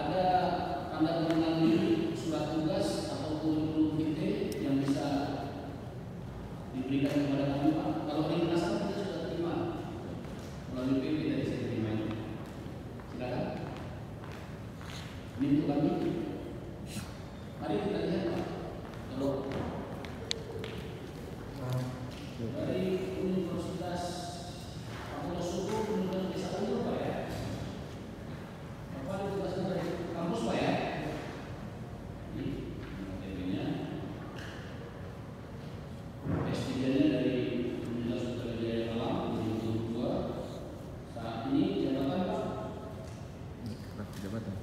ada tanda pengenal diri, surat tugas atau kurikulum vitae yang bisa diberikan kepada kami Pak? Kalau di penasaran kita sudah terima melalui PP dari saya terima ini. Silakan. Ini untuk kami. Mari kita lihat Pak. Kalau dari Universitas Fakultas Hukum Universitas Desa Unggul Pak ya. Apa ada tugasnya dari kampus Pak ya? Ini TV-nya. S3-nya dari Universitas Sriwijaya Malang 2022. Saat ini jabatan Pak? Jabatan.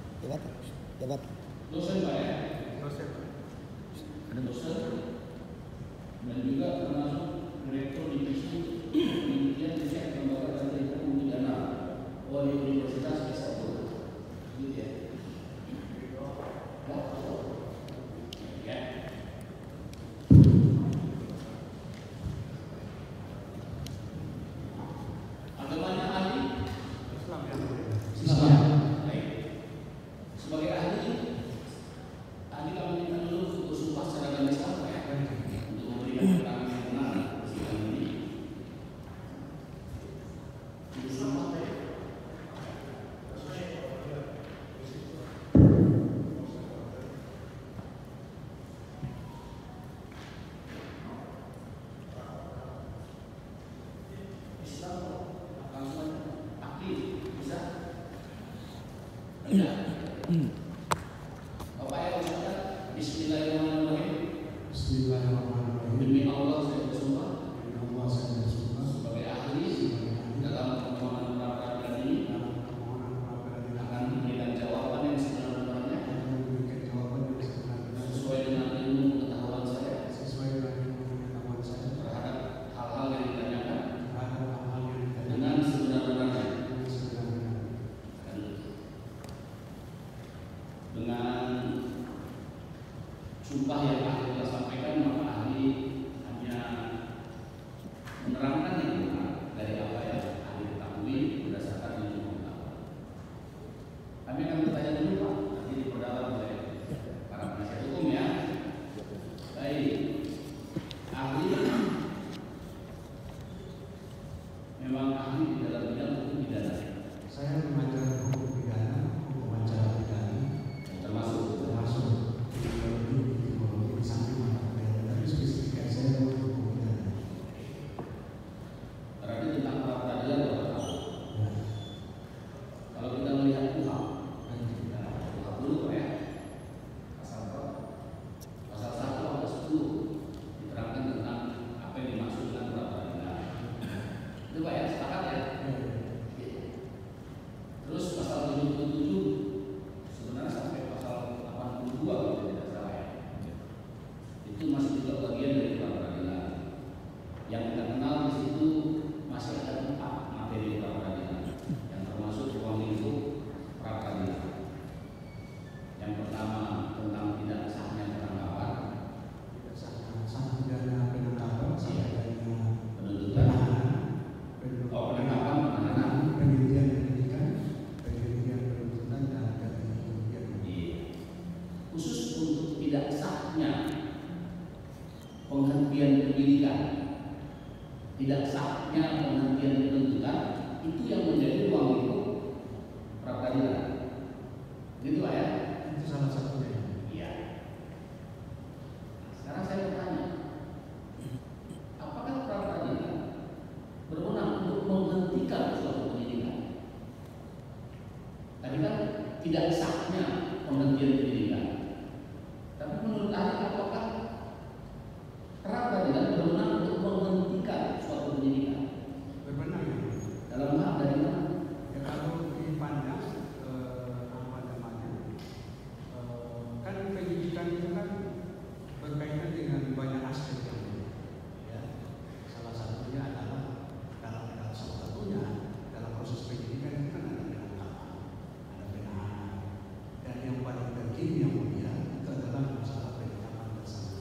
Dosen Pak ya? Dosen. Dosen. Dan juga termasuk Direktur Divisi Penelitian Riset Lembaga dan Hukum Pidana oleh Universitas Desa Unggul. Gitu ya. Ya. Agamanya ahli Islam ya. Islam. Baik. Sebagai ahli kami minta dulu untuk sumpah secara agama Islam ya, untuk memberikan keterangan yang benar persidangan ini. Untuk sumpah ya. Islam langsung aktif bisa. Tidak. Bapak ya Ustaz, Bismillahirrahmanirrahim. Bismillahirrahmanirrahim. Demi Allah saya bersumpah Demi Allah saya bersumpah sebagai ahli dalam permohonan pra peradilan ini dalam permohonan pra peradilan akan memberikan jawaban yang sebenar-benarnya akan memberikan jawaban yang sebenarnya sesuai dengan ilmu pengetahuan saya sesuai dengan ilmu pengetahuan saya terhadap hal-hal yang ditanyakan terhadap hal-hal yang ditanyakan dengan sebenar-benarnya. dengan sebenarnya. Dengan sumpah yang ahli telah sampaikan, maka ahli hanya menerangkan yang benar dari apa yang ahli ketahui berdasarkan ilmu pengetahuan. Kami akan bertanya dulu Pak, nanti diperdalam oleh para penasihat hukum ya. Baik, ahli memang ahli di dalam bidang hukum pidana, Saya mengajar hukum pidana, hukum acara pidana, termasuk ideologi di samping mata kuliah, tapi spesifikasi saya adalah hukum pidana. berarti tentang pra peradilan Bapak tahu. Ya. Kalau kita melihat KUHP, Baik. KUHP dulu Pak ya. Pasal berapa? Pasal 1 ayat 10 diterangkan tentang apa yang dimaksud dengan pra peradilan. Itu Pak ya, sepakat ya? Terus pasal 77 sebenarnya sampai pasal 82 kalau tidak salah ya. Itu masih juga bagian dari pra peradilan. Yang kita kenal di situ masih ada 4 materi pra peradilan yang termasuk ruang lingkup pra peradilan. Yang pertama tentang tidak sahnya penangkapan, Sah pidana penangkapan, sah pidana penuntutan, penangkapan, penahanan. penelitian penyidikan, penelitian penuntutan dan penelitian. Khusus untuk tidak sahnya penghentian penyidikan, tidak sahnya penghentian penuntutan, itu yang menjadi ruang lingkup pra peradilan. Gitu Pak ya? Itu salah satunya. Iya. Sekarang saya bertanya, apakah pra peradilan berwenang untuk menghentikan suatu penyidikan? Tadi kan tidak sahnya penghentian penyidikan. Tapi menurut ahli, apakah pra peradilan berwenang untuk menghentikan suatu penyidikan? Berbenah ya. Dalam hal dari mana? Ya kalau dipandang apa namanya, kan penyidikan itu kan berkaitan dengan banyak aspek yang berbeda. Ya. Salah satunya adalah salah satunya dalam proses penyidikan itu kan ada penangkapan, ada penahanan, dan yang paling penting yang mulia itu adalah masalah penetapan tersangka.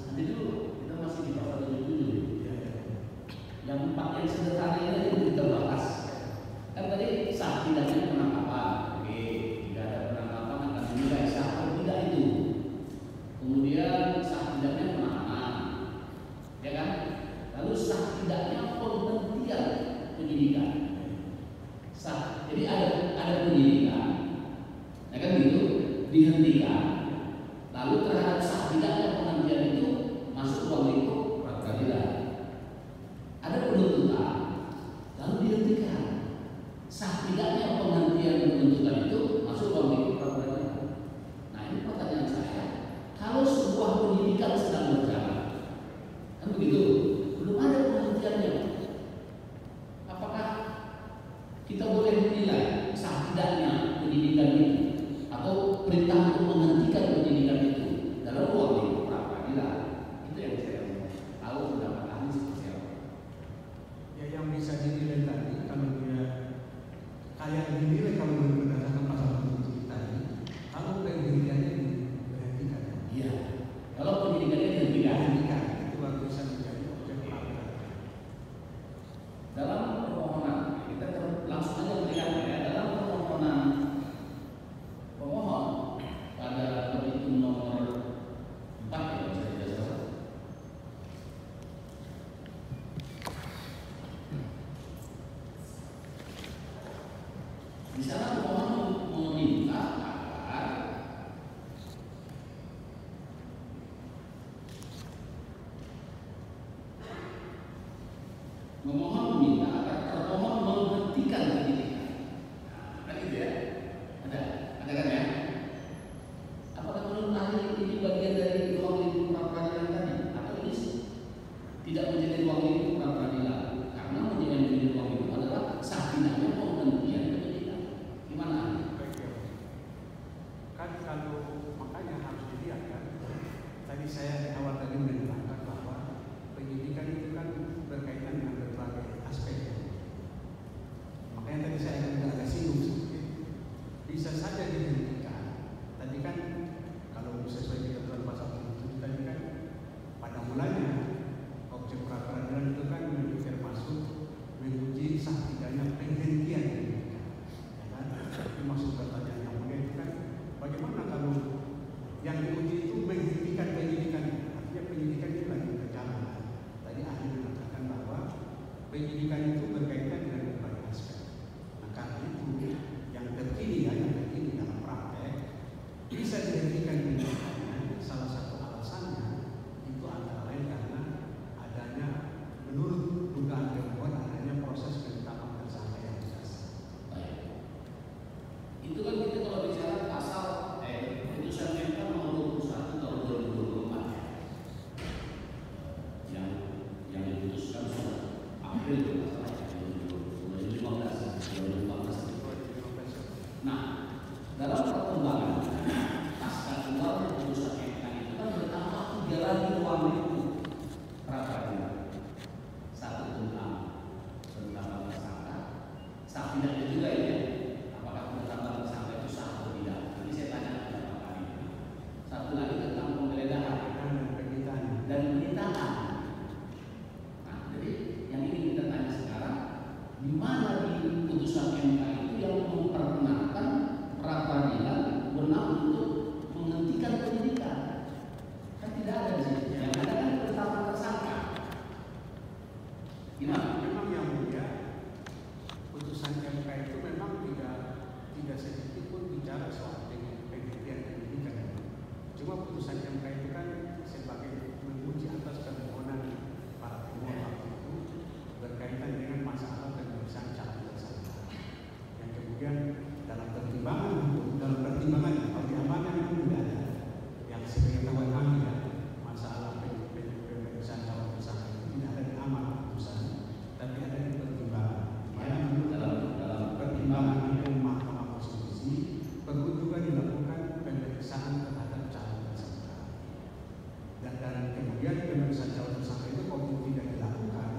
dihentikan, lalu terhadap sah tidaknya penghentian itu masuk ruang lingkup peradilan. Ada penuntutan, lalu dihentikan, sah tidaknya penghentian penuntutan itu masuk ruang lingkup peradilan. Nah ini pertanyaan saya, kalau sebuah penyidikan sedang berjalan, kan begitu, belum ada penghentiannya, apakah kita boleh menilai sah tidaknya penyidikan itu atau perintah untuk menghentikan penyidikan itu dalam ruang lingkup peradilan? Itu yang saya tahu pendapat ahli seperti apa. Ya, yang bisa dinilai tadi kalau dia kayak dinilai kalau berdasarkan pasal 7 tadi, kalau penyidikannya dihentikan. Iya. Kalau penyidikannya dihentikan, itu baru bisa menjadi objek peradilan. dalam permohonan kita langsung aja melihat ya, dalam permohonan pemohon pada petitum nomor 4 ya, bisa tidak salah. Di sana pemohon meminta agar termohon menghentikan penyidikan. Kan itu ya? Ada kan ya? Apakah menurut ahli ini bagian dari ruang lingkup peradilan tadi, atau ini tidak menjadi ruang lingkup peradilan? Karena menjadi ruang lingkup adalah sah tidaknya penghentian penyidikan. Gimana ahli? Kan kalau makanya harus dilihat kan. Tadi saya di awal tadi menerangkan bahwa penyidikan itu kan berkaitan dengan berbagai aspek. Makanya tadi saya agak singgung sedikit. Bisa saja dihentikan. Tadi kan kalau sesuai ketentuan pasal 7 tadi kan pada mulanya objek peradilan itu kan termasuk menguji sah tidaknya penghentian penyidikan. Ya kan? Itu maksud pertanyaan yang mulia itu kan bagaimana kalau yang diuji itu menghentikan penyidikan, artinya penyidikan itu lagi berjalan. Tadi ahli mengatakan bahwa penyidikan itu berkaitan dengan berbagai aspek. Nah karena itu yang terkini dalam praktek bisa dihentikan penyidikannya. Salah satu alasannya itu antara lain karena adanya menurut dugaan termohon adanya proses penetapan tersangka yang berdasar. Baik. Itu kan kita kalau bicara pasal putusan MK nomor 21 tahun 2024 yang diputuskan April 2015. Nah, dalam perkembangan pasca keluar putusan MK itu kan bertambah 3 lagi ruang lingkup peradilan. Satu tentang penetapan tersangka, sah tidaknya juga ya. Apakah penetapan tersangka itu sah atau tidak? Nanti saya tanya kepada Pak Kami. Satu lagi tentang penggeledahan dan penyitaan. Nah, jadi yang ingin kita tanya sekarang, di mana di putusan MK itu yang memperkenalkan pra-peradilan berwenang untuk menghentikan penyidikan? Kan tidak ada di situ. Yang ada kan penetapan tersangka. Gimana? Memang yang mulia putusan MK itu memang tidak sedikit pun bicara soal penghentian penyidikan. Cuma putusan MK itu kan sebagai menguji atas permohonan para pemohon waktu itu berkaitan dengan masalah pemeriksaan calon tersangka. Yang kemudian dalam pertimbangan pertimbangan itu tidak ada yang sebagai kawan kami ya, masalah pemeriksaan calon tersangka itu tidak ada di amal putusan, tapi ada di pertimbangan. Dalam pertimbangan itu Mahkamah Konstitusi perlu juga dilakukan pemeriksaan terhadap calon tersangka. Dan kemudian pemeriksaan calon tersangka itu kalau tidak dilakukan,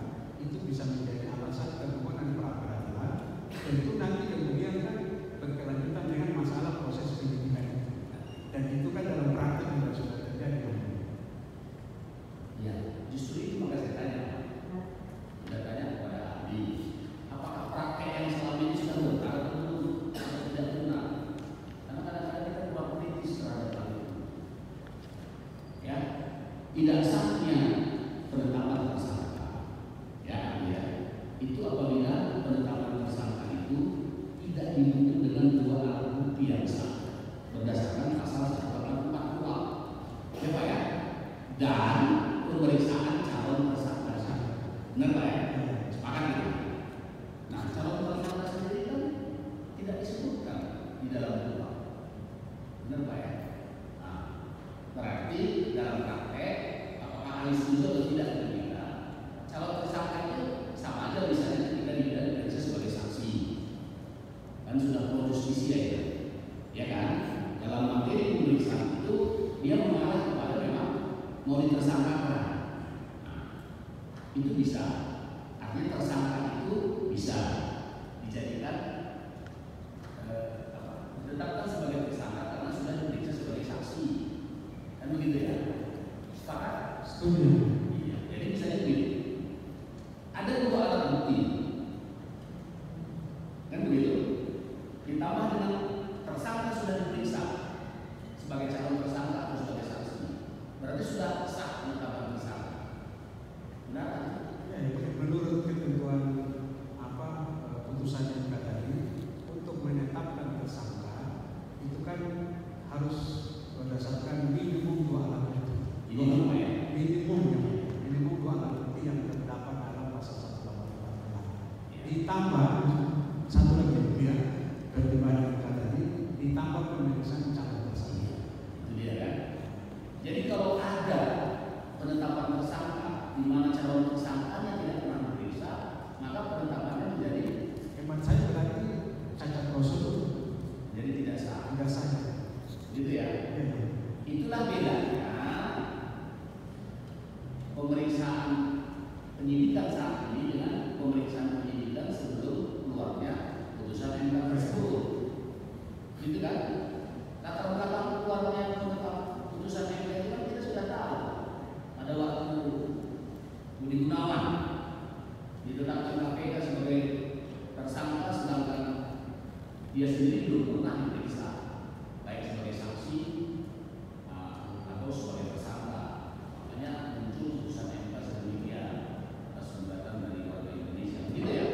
itu bisa menjadi alasan permohonan pra-peradilan. Tentu nanti kemudian kan berkelanjutan dengan masalah proses penyidikan itu. Dan itu kan dalam praktek juga sudah terjadi. Ya, justru itu maka saya tanya. Saya tanya kepada ahli, apakah praktek yang selama ini sudah benar atau tidak benar? Karena kadang-kadang kita kurang kritis terhadap hal itu. Ya, tidak sahnya penetapan tersangka. Ya, itu apabila penetapan tersangka itu tidak didukung dengan 2 alat bukti yang sah berdasarkan pasal dan pemeriksaan calon tersangka. Benar Pak ya? Sepakat gitu. Nah, calon tersangka sendiri kan tidak disebutkan di dalam kuhap. Benar Pak ya? Nah, berarti dalam praktek apakah ahli setuju atau tidak dengan kita, calon tersangka itu sama aja misalnya ketika dia diperiksa sebagai saksi, kan sudah pro justisia ya kan? Dalam materi pemeriksaan itu dia mengarah kepada memang mau ditersangkakan. Nah, itu bisa, artinya tersangka itu bisa dijadikan ditetapkan sebagai tersangka karena sudah diperiksa sebagai saksi, kan begitu ya? Sepakat? Setuju. Iya. Jadi misalnya begini, ada dua alat bukti, kan begitu? Ditambah dengan tersangka sudah diperiksa sebagai calon tersangka atau sebagai saksi, berarti sudah sah penetapan tersangka. Benar? Ya, menurut ketentuan putusan yang tadi, untuk menetapkan tersangka itu kan harus berdasarkan minimum 2 alat bukti. Minimum 2 alat bukti yang terdapat dalam pasal 188. Ditambah satu lagi ya, pertimbangan tadi, ditambah pemeriksaan calon tersangka. Itu dia kan. Jadi kalau ada penetapan tersangka di mana calon tersangkanya tidak pernah diperiksa, maka penetapannya menjadi, hemat saya berarti cacat prosedur. jadi tidak sah. Tidak sah. Gitu ya. Itulah bedanya pemeriksaan penyidikan saat ini dengan pemeriksaan penyidikan sebelum keluarnya putusan MK tersebut. Gitu kan? Latar belakang keluarnya putusan MK itu kan kita sudah tahu. Pada waktu Budi Gunawan ditetapkan KPK sebagai tersangka, sedangkan dia sendiri belum pernah diperiksa baik sebagai saksi atau sebagai tersangka. Makanya muncul putusan MK sedemikian atas gugatan dari warga Indonesia, gitu ya.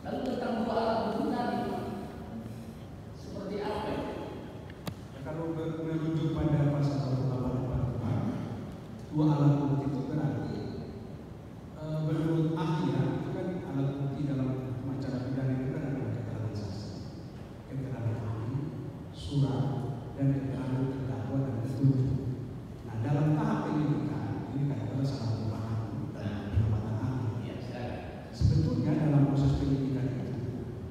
Lalu tentang 2 alat bukti tadi, seperti apa? Ya, kalau merujuk pada pasal 188, 2 alat bukti itu berarti menurut ahli ya, itu kan alat bukti dalam acara pidana itu kan ada keterangan saksi, keterangan ahli, surat, dan keterangan terdakwa dan petunjuk. Nah, dalam tahap penyidikan ini katakanlah salah satu bahan pengamatan ahli. Sebetulnya dalam proses penyidikan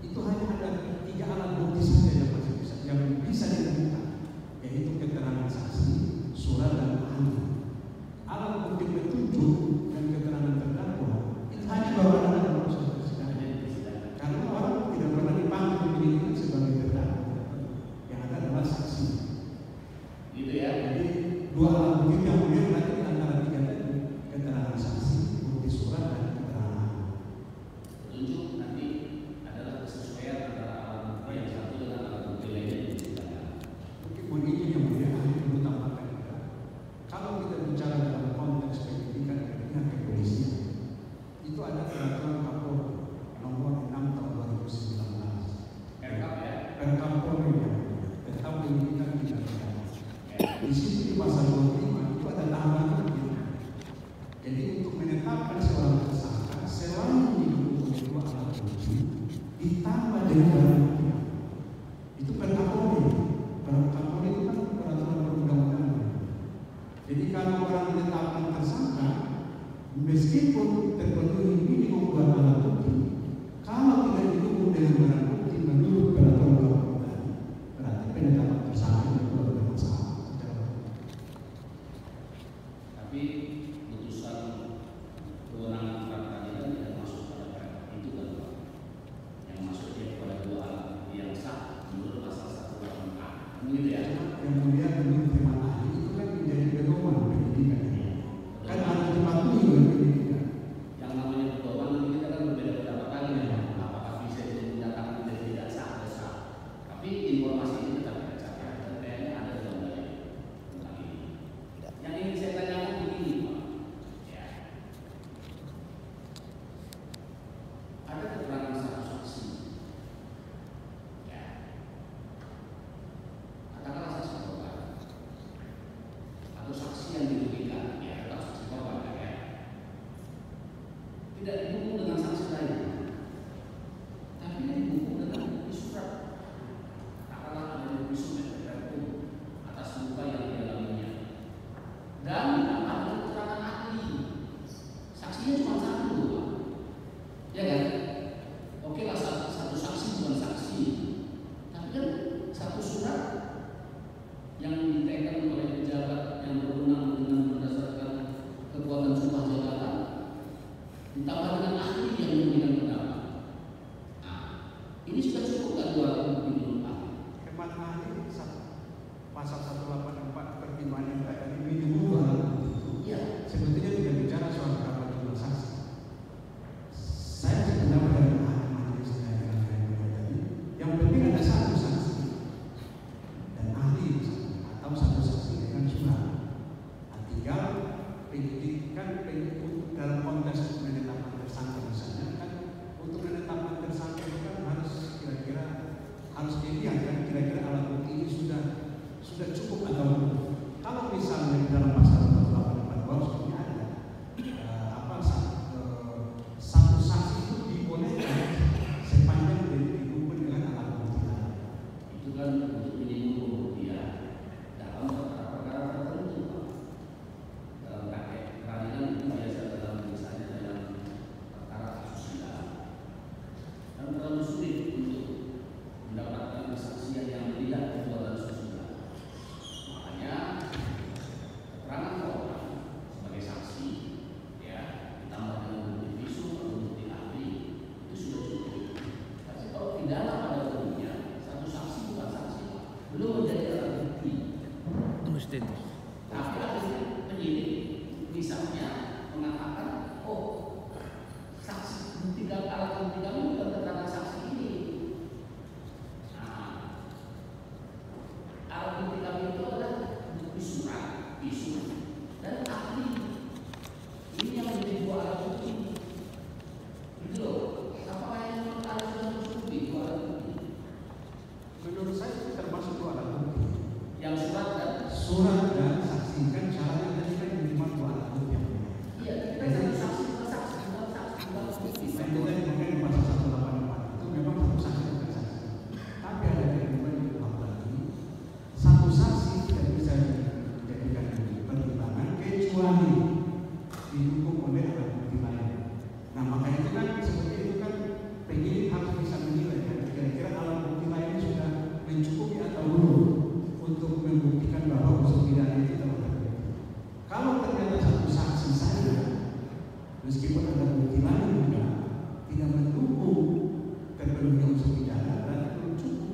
itu hanya ada 3 alat bukti saja yang bisa ditemukan, yaitu keterangan saksi, surat, dan ahli. Alat bukti petunjuk dan keterangan terdakwa itu hanya baru ada dalam proses persidangan. Karena orang tidak pernah dipanggil penyidikan sebagai terdakwa, yang ada adalah saksi. Gitu ya. Jadi 2 alat bukti yang kemudian berarti di antara 3 tadi, keterangan saksi, bukti surat, dan keterangan ahli. Petunjuk nanti adalah kesesuaian antara alat bukti yang satu dengan alat bukti lainnya yang digunakan. Meskipun ini yang kemudian ahli perlu tambahkan juga, kalau kita bicara dalam konteks penyidikan dan pihak kepolisian, itu ada peraturan Kapolri nomor 6 tahun 2019. Kapolri tentang penyidikan tindak pidana. Di situ di pasal 25 itu ada tambahan lagi. Jadi untuk menetapkan seorang tersangka selain didukung oleh 2 alat bukti ditambah dengan barang bukti. Itu Kapolri. Kapolri itu kan peraturan perundang-undangan. Jadi kalau orang ditetapkan tersangka, meskipun terpenuhi minimum 2 alat bukti, kalau tidak didukung dengan barang bukti menurut peraturan perundang-undangan, berarti penetapan tersangka itu adalah masalah. Tapi putusan kewenangan pra-peradilan tidak masuk pada perkara itu kan Pak. Yang masuk dia kepada 2 alat bukti yang sah menurut pasal 188A. Begitu ya. Yang kemudian menurut hemat ahli itu kan menjadi pedoman penyidikan. Kan harus dipatuhi oleh penyidikan. Yang namanya pedoman nanti kita kan berbeda pendapat lagi ya. Apakah bisa itu menyatakan menjadi tidak sah atau sah. Tapi informasi ini tetap kita catat dan kayaknya ada dalam dalil tentang ini. Yang ingin saya tanyakan begini Pak. Ya. Ada keterangan satu saksi. Ya. Katakanlah saksi korban. sudah cukup atau belum. Kalau misalnya di dalam pasal 184 sebetulnya ada satu saksi itu dibolehkan sepanjang didukung dengan alat bukti lain. Itu kan untuk minimum pembuktian dalam perkara tertentu, Pak. Dalam peradilan itu biasa dalam misalnya dalam perkara asusila, dan terlalu sulit untuk mendapatkan kesaksian yang tidak berbuatan asusila. Makanya keterangan orang sebagai saksi, ya, ditambah dengan bukti visum atau bukti ahli itu sudah cukup. Tapi kalau pidana pada umumnya satu saksi bukan saksi, Pak, belum menjadi alat bukti. Tapi ada penyidik misalnya mengatakan, oh saksi bukti alat bukti kami bukan keterangan saksi ini. Nah, alat bukti kami itu adalah bukti surat, visum, dan ahli. Ini yang menjadi dua alat bukti. Itu loh. Apakah yang harus mencukupi dua alat bukti? Menurut saya itu termasuk dua alat bukti. Yang Surat dan saksi kan syaratnya tadi kan minimal dua alat bukti. iya, kita satu saksi bukan bukti. Itu tadi makanya di pasal 184 itu memang satu saksi bukan saksi. Tapi ada ketentuan di kuhap lagi, satu saksi tidak bisa dijadikan pertimbangan kecuali didukung oleh alat bukti lain. Nah makanya itu kan seperti itu kan penyidik harus bisa menilai kan kira-kira alat bukti lain sudah mencukupi atau belum untuk membuktikan bahwa unsur pidana itu telah terbukti. Kalau ternyata satu saksi saja, meskipun ada bukti lain juga tidak mendukung terpenuhnya unsur pidana, berarti belum cukup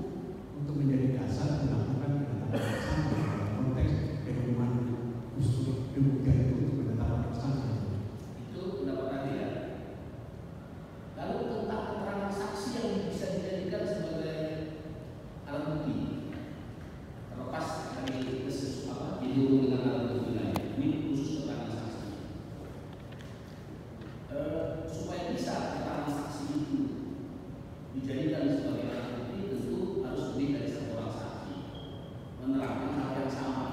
untuk menjadi dasar dilakukan penetapan tersangka dalam konteks pedoman unsur pembuktian itu untuk penetapan tersangka. Itu pendapat tadi ya. Lalu tentang keterangan saksi yang bisa dijadikan sebagai alat bukti, terlepas dari didukung dengan alat bukti lain, ini khusus keterangan saksi. Supaya bisa keterangan saksi itu dijadikan sebagai alat bukti, tentu harus lebih dari satu orang saksi menerangkan hal yang sama,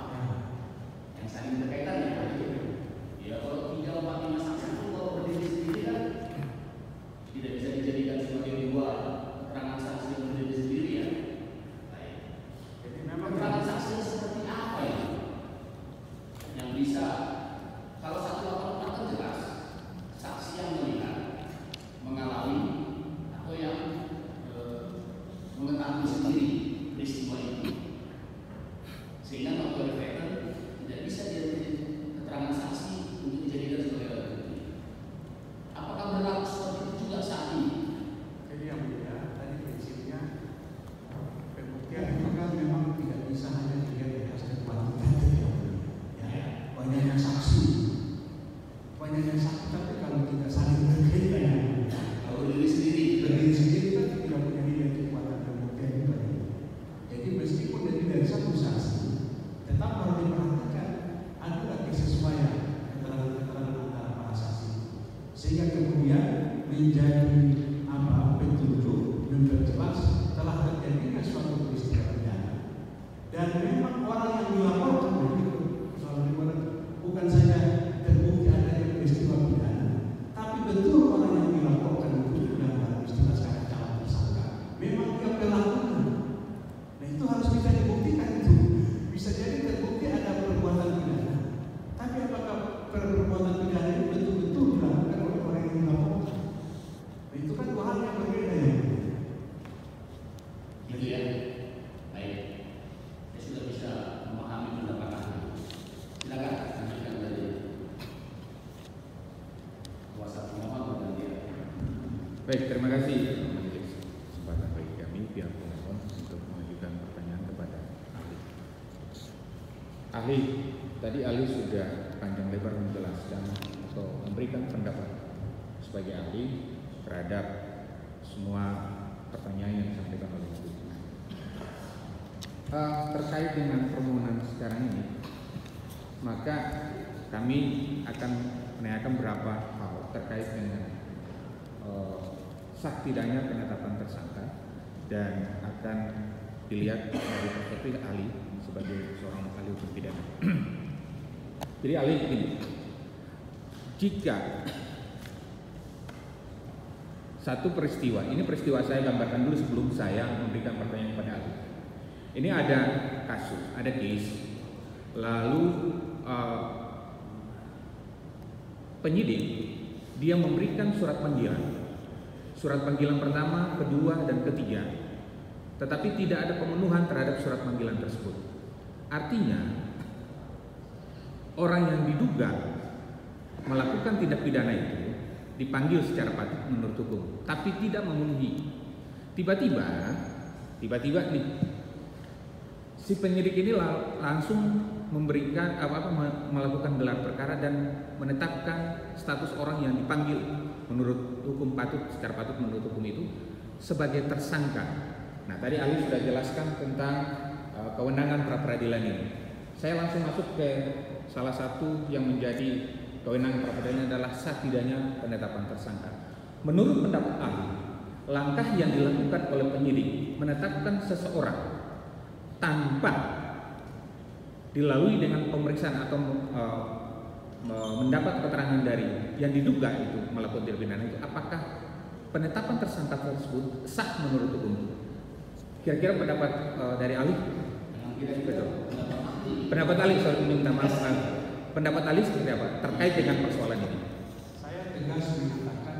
yang saling berkaitan ya. Ya kalau 3, 4, 5 saksi itu kalau berdiri sendiri kan tidak bisa dijadikan sebagai dua keterangan saksi yang berdiri sendiri ya. Baik. Jadi memang Keterangan saksi seperti apa ya? Yang bisa, kalau 184 kan jelas saksi yang melihat, mengalami atau yang mengetahui sendiri peristiwa itu, sehingga novel effect tidak bisa jadi keterangan saksi untuk dijadikan sebagai alat bukti. Apakah berlaku seperti itu juga saat ini? Jadi yang mulia tadi prinsipnya pembuktian itu kan memang tidak bisa hanya dilihat dari aspek kuantitatif ya. Banyaknya saksi, tapi kalau tidak saling berkaitan, Kalau diri sendiri, kan tidak punya nilai kekuatan pembuktian juga. Jadi meskipun dari satu saksi, tetap harus diperhatikan ada kesesuaian keterangan antara para saksi, sehingga kemudian menjadi petunjuk dan terjelas telah terjadinya suatu peristiwa pidana. Dan memang orang yang dilaporkan begitu, bukan saja terbukti adanya peristiwa pidana, tapi betul orang yang dilaporkan itu dalam istilah sekarang calon tersangka, memang dia pelakunya. Nah itu harus bisa dibuktikan itu. Bisa jadi terbukti ada perbuatan pidana, tapi apakah perbuatan pidana itu betul-betul dilakukan oleh orang yang dilaporkan? Nah, itu kan dua hal yang berbeda ya. gitu ya. Baik, saya sudah bisa memahami pendapat Anda. Silakan lanjutkan dari kuasa pemohon dan dia. Baik, terima kasih majelis kesempatan bagi kami pihak pemohon untuk mengajukan pertanyaan kepada ahli. Ahli, tadi ahli sudah panjang lebar menjelaskan atau memberikan pendapat sebagai ahli terhadap semua pertanyaan yang disampaikan oleh ibu. Terkait dengan permohonan sekarang ini, maka kami akan menanyakan beberapa hal terkait dengan sah tidaknya penetapan tersangka dan akan dilihat dari perspektif ahli sebagai seorang ahli hukum pidana. Jadi ahli begini, jika satu peristiwa, ini peristiwa saya gambarkan dulu sebelum saya memberikan pertanyaan kepada ahli. Ini ada kasus, ada case, lalu penyidik dia memberikan surat panggilan pertama, kedua, dan ketiga, tetapi tidak ada pemenuhan terhadap surat panggilan tersebut. Artinya orang yang diduga melakukan tindak pidana itu dipanggil secara patut menurut hukum, tapi tidak memenuhi. Tiba-tiba nih si penyidik ini langsung memberikan melakukan gelar perkara dan menetapkan status orang yang dipanggil menurut hukum secara patut menurut hukum itu sebagai tersangka. Nah, tadi ahli sudah jelaskan tentang kewenangan pra peradilan ini. Saya langsung masuk ke salah satu yang menjadi kewenangan pra peradilan adalah sah tidaknya penetapan tersangka. Menurut pendapat ahli, langkah yang dilakukan oleh penyidik menetapkan seseorang tanpa dilalui dengan pemeriksaan atau mendapat keterangan dari yang diduga itu melakukan tindak pidana itu, apakah penetapan tersangka tersebut sah menurut hukum? Kira-kira pendapat dari ahli? Pendapat ahli, soal minta maaf. Pendapat ahli seperti apa terkait dengan persoalan ini? Saya tegas mengatakan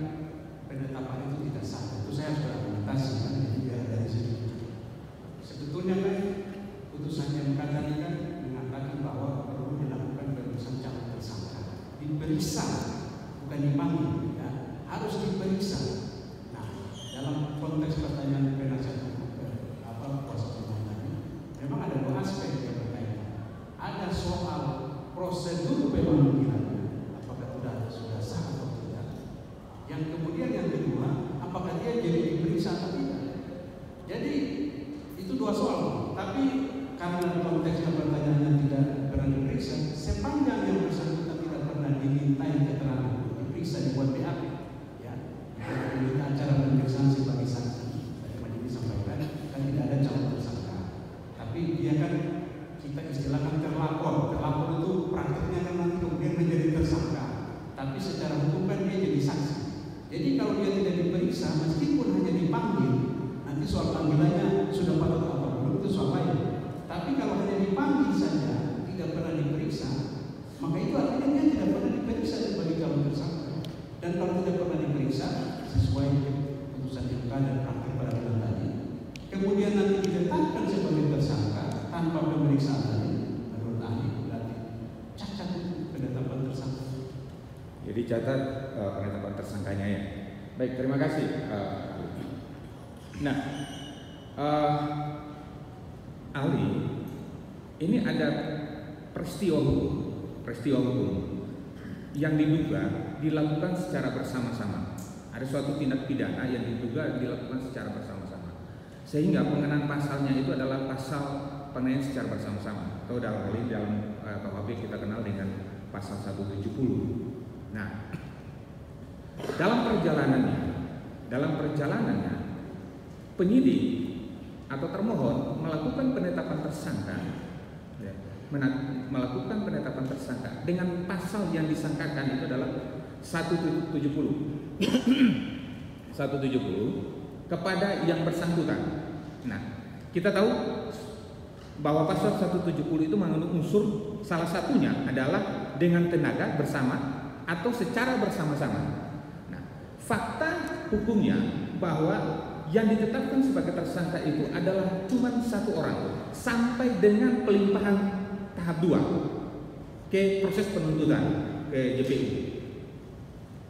penetapan itu tidak sah. Itu saya sudah mengatasi dari sini. Sebetulnya kan putusan MK tadi kan mengatakan bahwa perlu dilakukan pemeriksaan calon tersangka. Diperiksa, bukan dipanggil, ya. Harus diperiksa. Nah, dalam konteks pertanyaan penasihat hukum kuasa hukum tadi, memang ada dua aspek yang berkaitan. Ada soal prosedur pemanggilannya, apakah sudah sah atau tidak. Yang kemudian yang kedua, apakah dia jadi diperiksa atau tidak. Jadi itu dua soal. Tapi karena konteksnya pertanyaannya tidak pernah diperiksa, sepanjang yang bersangkutan tidak pernah dimintai keterangan, diperiksa dibuat BAP, ya, diminta acara pemeriksaan sebagai saksi. Tadi majelis sampaikan kan tidak ada calon tersangka, tapi dia kan kita istilahkan terlapor itu praktiknya kan nanti kemudian menjadi tersangka, tapi secara hukum kan dia jadi saksi. Jadi kalau dia tidak diperiksa, meskipun hanya dipanggil, nanti soal panggilannya sudah patut apa belum itu soal lain. Tapi kalau hanya dipanggil saja, tidak pernah diperiksa, maka itu artinya dia tidak pernah diperiksa sebagai calon tersangka. Dan kalau tidak pernah diperiksa sesuai putusan MK dan praktik peradilan tadi, kemudian nanti ditetapkan sebagai tersangka tanpa pemeriksaan tadi, menurut ahli berarti cacat penetapan tersangka. Jadi catat penetapan tersangkanya ya. Baik, terima kasih. Nah, ahli, ini ada peristiwa hukum yang diduga dilakukan secara bersama-sama. Ada suatu tindak pidana yang diduga dilakukan secara bersama-sama, sehingga pengenaan pasalnya itu adalah pasal penganiayaan secara bersama-sama, atau dalam hal ini dalam KUHP kita kenal dengan pasal 170. Nah, dalam perjalanannya penyidik atau termohon melakukan penetapan tersangka, ya, melakukan penetapan tersangka dengan pasal yang disangkakan itu adalah 170 kepada yang bersangkutan. Nah, kita tahu bahwa pasal 170 itu mengandung unsur salah satunya adalah dengan tenaga bersama atau secara bersama-sama. Nah, fakta hukumnya bahwa yang ditetapkan sebagai tersangka itu adalah cuma satu orang sampai dengan pelimpahan tahap 2 ke proses penuntutan ke JPU.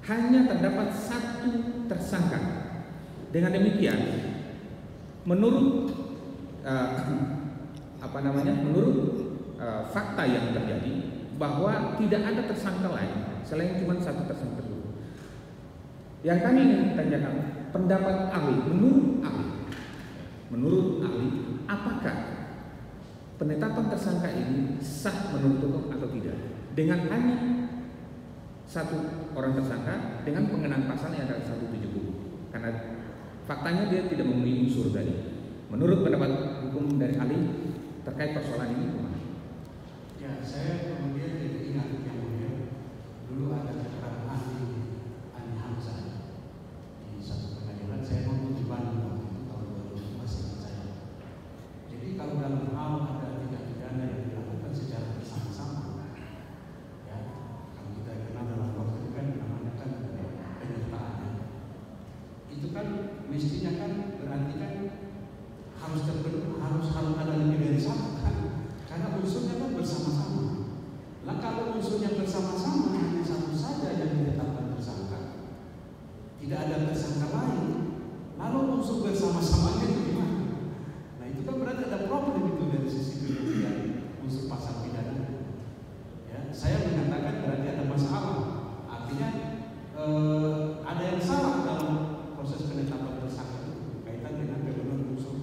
Hanya terdapat satu tersangka. Dengan demikian, menurut fakta yang terjadi bahwa tidak ada tersangka lain selain cuma satu tersangka tersebut. Yang kami ingin tanyakan pendapat ahli, menurut ahli, apakah penetapan tersangka ini sah menurut hukum atau tidak? Dengan hanya satu orang tersangka dengan pengenaan pasalnya adalah 170, karena faktanya dia tidak memenuhi unsur tadi. Menurut pendapat hukum terkait persoalan ini gimana? Ya, saya kemudian jadi ingat yang mulia, dulu ada keterangan ahli Hamzah di satu pengadilan. Saya mau di Bandung waktu itu tahun 2000, masih ingat saya. Jadi kalau dalam hal ada tindak pidana yang dilakukan secara bersama-sama, ya, kalau kita kenal dalam waktu itu kan namanya kan penyertaan, itu kan mestinya kan berarti kan harus terpenuhi, harus ada lebih dari satu kan, karena unsurnya kan bersama-sama. Lah kalau unsurnya bersama-sama hanya satu saja yang ditetapkan tersangka, tidak ada tersangka lain, lalu unsur bersama-samanya itu gimana? Nah itu kan berarti ada problem itu dari sisi pembuktian unsur pasal pidana. Ya, saya mengatakan berarti ada masalah. Artinya ada yang salah dalam proses penetapan tersangka itu kaitan dengan pemenuhan unsur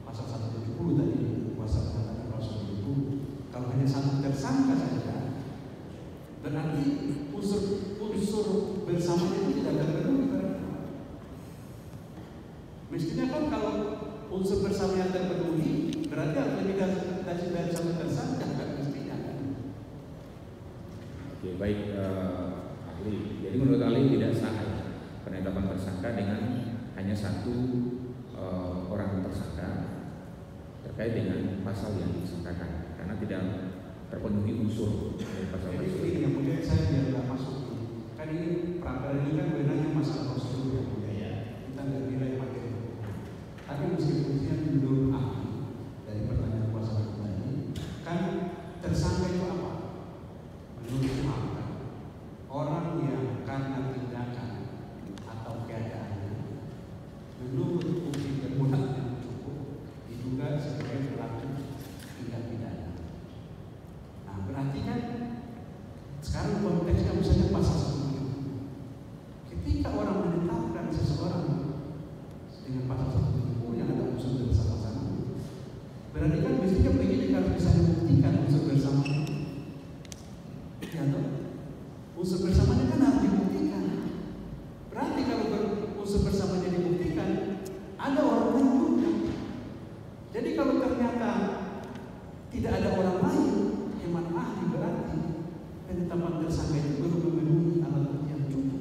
pasal 170 tadi, kuasa mengatakan pasal 170. Kalau hanya satu tersangka saja, berarti unsur bersamanya itu tidak terpenuhi. Mestinya kan kalau unsur bersama yang terpenuhi, berarti harus lebih dari satu tersangka kan mestinya kan. Oke, baik ahli. Jadi menurut ahli tidak sah penetapan tersangka dengan hanya satu orang tersangka terkait dengan pasal yang disangkakan, karena tidak terpenuhi unsur dari pasal Jadi tersebut. ini kemudian saya biar nggak masuk kan ini peradilan ini kan benarnya masalah prosedur ya, ya. Kita nggak nilai materi. Tapi meskipun menurut ahli dari pertanyaan kuasa hukum tadi, kan tersangka itu apa? Menurut ahli kan, orang yang karena tindakan atau keadaannya menurut bukti permulaan yang cukup diduga sebagai pelaku tindak pidana. Nah berarti kan sekarang konteksnya misalnya pasal 170. Ketika orang menetapkan seseorang dengan pasal 170 yang ada unsur bersama-sama, berarti kan mestinya penyidik harus bisa membuktikan unsur bersamanya. Ya toh? Unsur bersamanya kan harus dibuktikan. Berarti kalau unsur bersamanya dibuktikan, ada orang lain juga. Jadi kalau ternyata tidak ada orang lain, hemat ahli berarti penetapan tersangka itu belum memenuhi alat bukti yang cukup.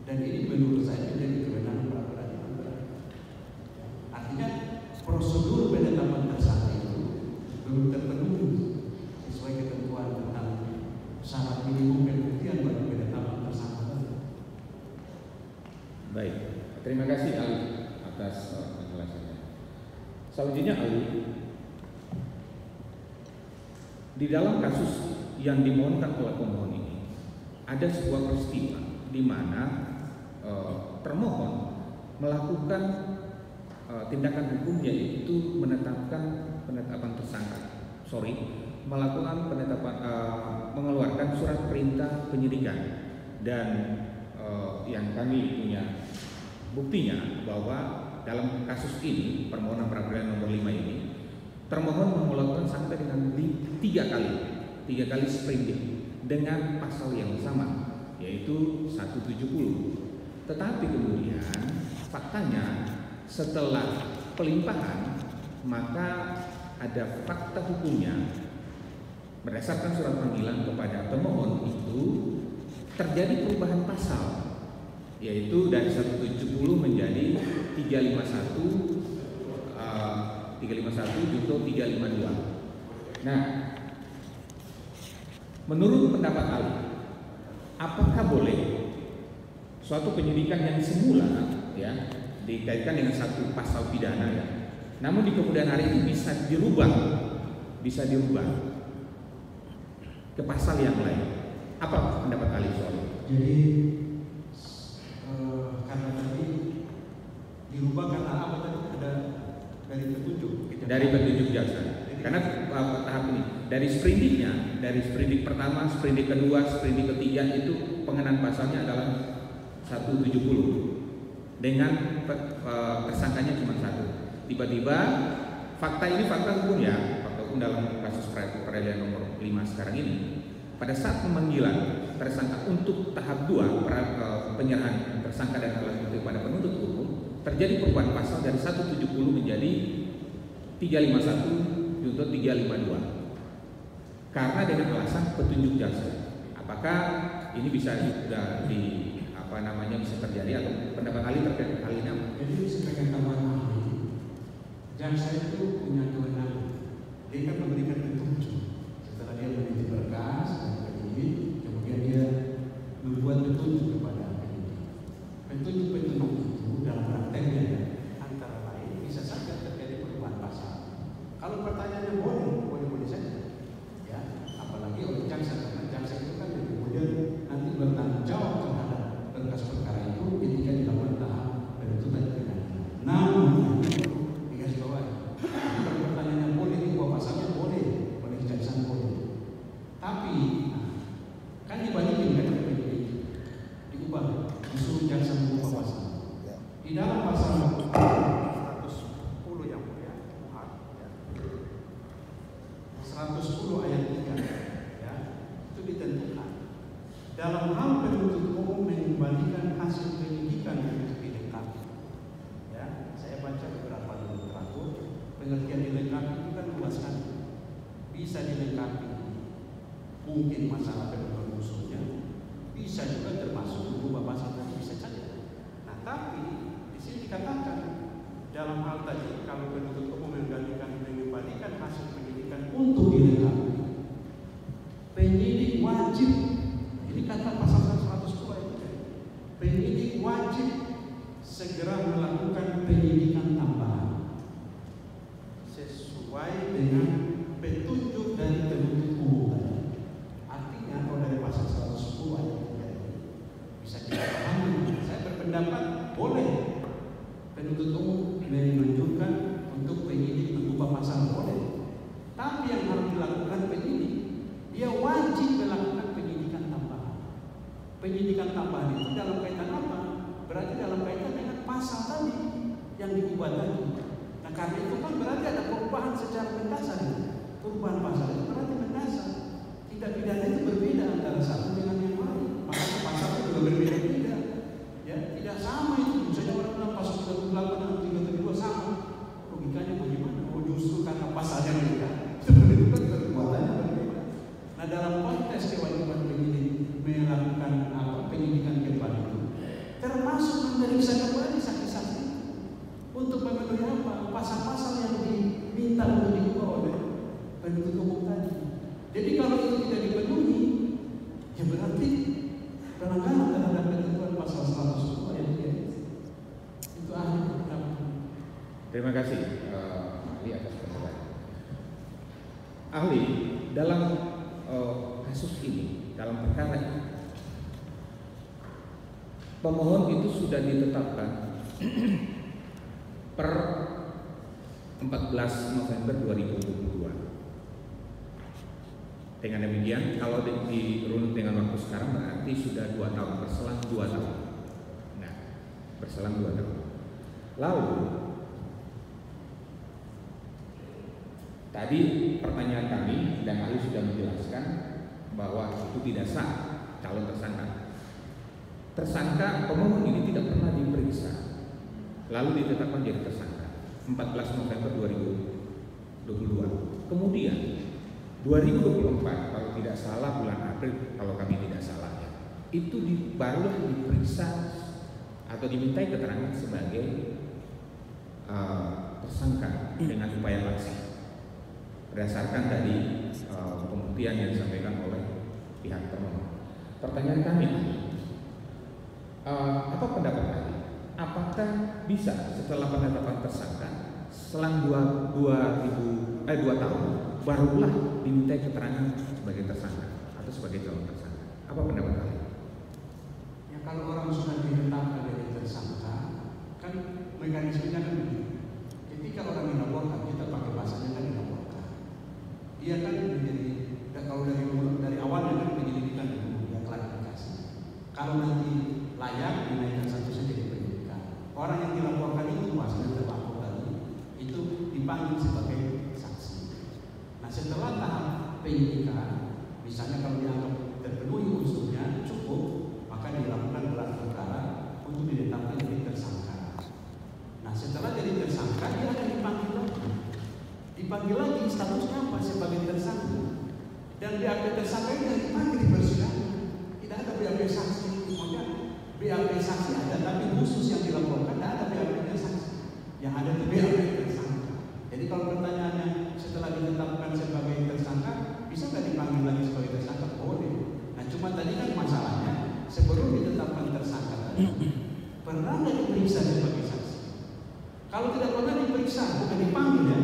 Dan ini menurut saya menjadi kewenangan pra peradilan. Artinya prosedur penetapan tersangka itu belum terpenuhi sesuai ketentuan tentang syarat minimum pembuktian bagi penetapan tersangka. Baik, terima kasih ahli atas penjelasannya. Selanjutnya ahli, di dalam kasus yang dimohonkan oleh pemohon ini ada sebuah peristiwa di mana termohon melakukan tindakan hukum, yaitu melakukan penetapan mengeluarkan surat perintah penyidikan, dan yang kami punya buktinya bahwa dalam kasus ini permohonan pra peradilan nomor 5 ini termohon melakukan sampai dengan 3 kali sprindik dengan pasal yang sama, yaitu 170. Tetapi kemudian faktanya setelah pelimpahan maka ada fakta hukumnya berdasarkan surat panggilan kepada pemohon itu terjadi perubahan pasal, yaitu dari 170 menjadi 351 junto 352. Nah, menurut pendapat ahli, apakah boleh suatu penyidikan yang semula ya dikaitkan dengan satu pasal pidana ya, namun di kemudian hari ini bisa dirubah ke pasal yang lain? Apa pendapat ahli soal itu? Jadi karena tadi dirubah karena apa tadi, ada dari petunjuk. Dari petunjuk jaksa. Karena tahap ini dari sprindik pertama, sprindik kedua, sprindik ketiga itu pengenaan pasalnya adalah 170 dengan tersangkanya cuma satu. Tiba-tiba fakta hukum ya, fakta hukum dalam kasus peradilan nomor 5 sekarang ini, pada saat pemanggilan tersangka untuk tahap 2 penyerahan tersangka dan alat bukti kepada penuntut umum, terjadi perubahan pasal dari 170 menjadi 351 junto 352. Karena dengan alasan petunjuk jaksa. Apakah ini bisa sudah bisa terjadi atau pendapat ahli terkait hal ini? Jadi sebagai tambahan ahli, jaksa itu punya kewenangan. Dia kan memberikan petunjuk. Setelah dia meneliti berkas dan penyidik, kemudian dia membuat petunjuk kepada penyidik. Petunjuk-petunjuk itu dalam prakteknya antara lain bisa saja terjadi perubahan pasal. Kalau pertanyaannya boleh saja. Ya, apalagi oleh jaksa, karena jaksa itu kan kemudian nanti bertanggung jawab terhadap berkas perkara itu ketika dilakukan tahap penuntutan pidana. Namun digaris bawahi, kalau pertanyaannya boleh diubah pasalnya boleh kejaksaan boleh. Tapi kan dibandingin kan diubah, disuruh jaksa mengubah pasal. Di dalam pasal 110 yang mulia, 110 ayat 3 ya, itu ditentukan dalam hal penuntut umum mengembalikan hasil penyidikan yang dilengkapi. Ya, saya baca beberapa literatur, pengertian dilengkapi itu kan luas kan, bisa dilengkapi mungkin masalah penuntut musuhnya, bisa juga termasuk mengubah pasal tadi, bisa saja. Nah, tapi di sini dikatakan dalam hal tadi kalau penuntut umum mengembalikan hasil penyidikan untuk dilengkapi, penyidik wajib, ini kata pasal 110 itu, penyidik wajib segera melakukan penyidikan tambahan sesuai dengan petunjuk dari penuntut umum tadi. Artinya kalau dari pasal 110 ayat 3 bisa kita pahami. Saya berpendapat boleh penuntut umum menunjukkan untuk penyidik mengubah pasal, boleh. Tapi yang harus dilakukan penyidik, dia wajib melakukan penyidikan tambahan. Penyidikan tambahan itu dalam kaitan apa? Berarti dalam kaitan dengan pasal tadi yang diubah tadi. Nah, karena itu kan berarti ada perubahan secara mendasar. Perubahan pasal itu berarti mendasar. Tidak pidana itu berbeda antara satu dengan yang lain. Maka pasal itu juga berbeda-beda. Ya, tidak sama itu. Misalnya orang bilang pasal 38 dan 32 sama. Logikanya bagaimana? Oh, justru karena pasalnya beda. Seperti itu kan perbuatannya berbeda. Nah, dalam konteks kewajiban penyidik melakukan penyidikan kembali itu, termasuk memeriksa kembali saksi-saksi untuk memenuhi pasal-pasal yang diminta untuk diubah oleh penuntut umum tadi. Jadi kalau itu tidak dipenuhi, ya berarti pelanggaran terhadap ketentuan pasal 110 ayat 3. Itu ahli berpendapat. Terima kasih ahli atas penjelasan. Ahli, dalam kasus ini, dalam perkara ini, pemohon itu sudah ditetapkan per 14 November 2022. Dengan demikian, kalau dirunut dengan waktu sekarang berarti sudah 2 tahun, berselang 2 tahun. Nah, berselang 2 tahun. Lalu, tadi pertanyaan kami dan ahli sudah menjelaskan bahwa itu tidak sah calon tersangka. Tersangka pemohon ini tidak pernah diperiksa, lalu ditetapkan jadi tersangka 14 November 2022. Kemudian 2024 kalau tidak salah bulan April, kalau kami tidak salah ya, itu barulah diperiksa atau dimintai keterangan sebagai tersangka dengan upaya paksa berdasarkan dari pembuktian yang disampaikan oleh pihak termohon. Pertanyaan kami, apa pendapat ahli? Apakah bisa setelah penetapan tersangka selang 2 tahun barulah dimintai keterangan sebagai tersangka atau sebagai calon tersangka? Apa pendapat ahli? Ya, kalau orang sudah ditetapkan jadi tersangka, kan mekanismenya kan begini. Ketika orang dilaporkan, kita pakai bahasanya kan dilaporkan. Dia kan menjadi, kalau dari awalnya kan penyelidikan dulu, ya klarifikasi. Kalau nanti layak dinaikkan statusnya jadi penyidikan. Orang yang dilaporkan itu bahasanya terlapor tadi itu dipanggil sebagai saksi. Nah, setelah tahap penyidikan, misalnya kalau dianggap terpenuhi unsurnya cukup, maka dilakukan gelar perkara untuk ditetapkan jadi tersangka. Nah, setelah jadi tersangka dia akan dipanggil lagi. dipanggil lagi statusnya apa? Sebagai tersangka. Dan BAP tersangka ini dipanggil di persidangan. Tidak ada BAP saksi. Maksudnya BAP saksi ada, tapi khusus yang dilaporkan tidak ada BAP saksi. Yang ada di BAP tersangka. Jadi kalau pertanyaannya setelah ditetapkan sebagai tersangka, bisa nggak dipanggil lagi sebagai tersangka? Boleh. Nah cuma tadi kan masalahnya sebelum ditetapkan tersangka tadi, pernah nggak diperiksa sebagai saksi? Kalau tidak pernah diperiksa, bukan dipanggil ya.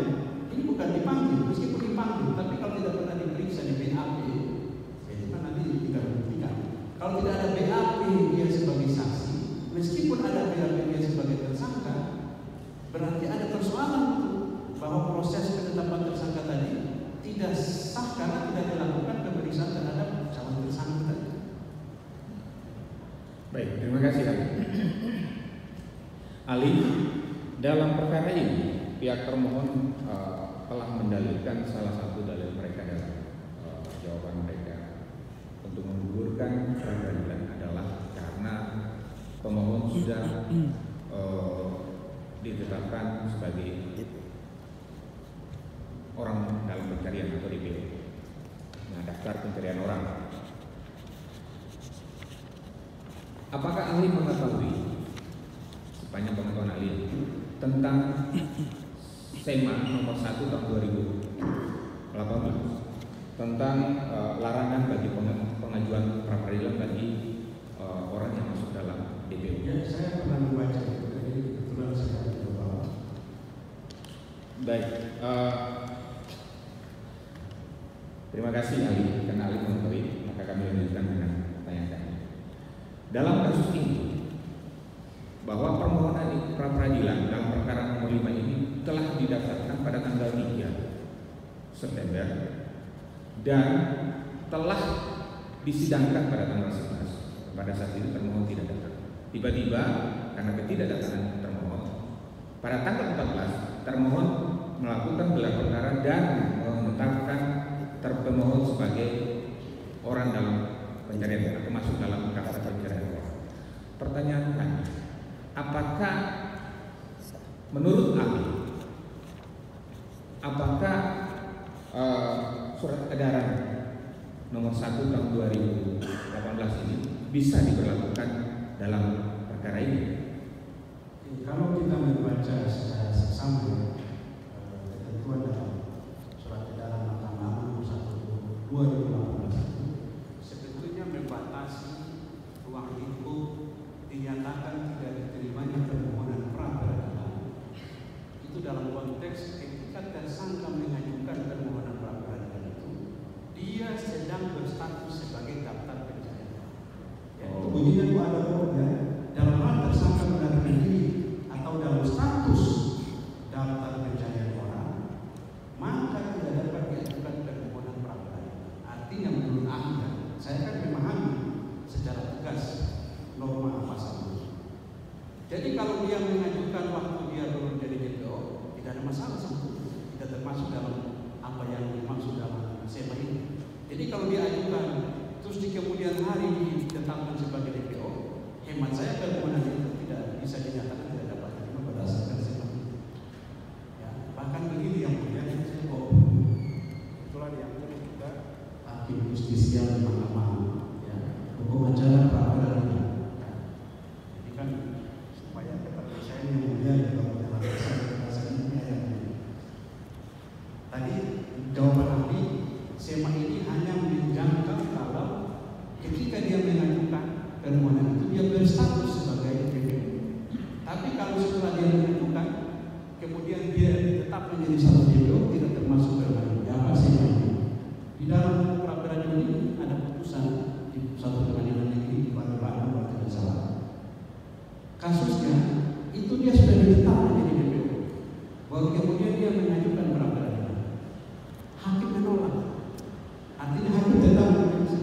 Ini bukan dipanggil, meskipun dipanggil, tapi kalau tidak pernah diperiksa di BAP, ya itu kan nanti tidak membuktikan. Kalau tidak ada BAP dia sebagai saksi, meskipun ada BAP dia sebagai tersangka, berarti ada persoalan itu bahwa proses penetapan tersangka tadi tidak sah karena tidak dilakukan pemeriksaan terhadap calon tersangka tadi. Baik, terima kasih Ali. Dalam perkara ini pihak termohon telah mendalilkan salah satu dalil mereka dalam jawaban mereka untuk menggugurkan pra-peradilan adalah karena pemohon sudah ditetapkan sebagai orang dalam pencarian atau DPO, nah daftar pencarian orang. Apakah ahli mengetahui sepanjang pengetahuan ahli tentang SEMA nomor 1 tahun 2018 tentang larangan bagi pengajuan pra-peradilan bagi orang yang masuk dalam DPO? Ya, saya pernah membaca itu, jadi kebetulan saya coba. Baik, terima kasih ahli, karena ahli mengetahui, maka kami lanjutkan dengan pertanyaan kami. Dalam kasus ini, bahwa permohonan pra-peradilan dalam perkara nomor 5 ini telah didaftarkan pada tanggal 3 September dan telah disidangkan pada tanggal 11. Pada saat itu termohon tidak datang. Tiba-tiba karena ketidakdatangan termohon, pada tanggal 14 termohon melakukan gelar perkara dan menetapkan terpemohon sebagai orang dalam pencarian atau masuk dalam daftar pencarian orang. Pertanyaan kami, apakah menurut ahli, apakah surat edaran nomor 1 tahun 2018 ini bisa diberlakukan dalam perkara ini? Kalau kita membaca secara seksama ketentuan dalam surat edaran Mahkamah nomor 1 2018 sebetulnya membatasi ruang lingkup dinyatakan tidak diterimanya permohonan pra-peradilan itu dalam konteks ketika tersangka mengajukan permohonan pra-peradilan itu dia sedang berstatus sebagai daftar pencarian. Ya, bunyinya itu ada ya, dalam hal tersangka melarikan diri atau dalam status daftar pencarian orang, maka tidak dapat diajukan permohonan pra-peradilan. Artinya menurut ahli, saya kan memahami secara tegas norma pasal itu. Jadi kalau dia mengajukan waktu dia belum jadi DPO, tidak ada masalah sebetulnya, tidak termasuk dalam apa yang dimaksud dalam SEMA ini. Jadi kalau dia ajukan terus di kemudian hari ditetapkan sebagai DPO, hemat saya permohonan itu tidak bisa dinyatakan tidak dapat diterima berdasarkan SEMA ini. Ya, bahkan begini yang mulia saya kok itulah yang kita hakim justisial di Mahkamah ya, hukum acara pra-peradilan. Jadi kan supaya keterpercayaan yang mulia juga penjelasan ini yang mulia. Tadi jawaban ahli SEMA ini hanya menjangkau kalau ketika dia mengajukan permohonan itu dia berstatus sebagai DPO. Tapi kalau setelah dia mengajukan kemudian dia tetap menjadi satu DPO tidak termasuk permohonan. Ya apa SEMA ini? Di dalam pra-peradilan ini ada putusan di satu pengadilan negeri di Balikpapan kalau tidak salah. Kasusnya itu dia sudah ditetapkan menjadi DPO. Baru kemudian dia mengajukan pra-peradilan. Hakim menolak. Artinya hakim tetap memeriksa.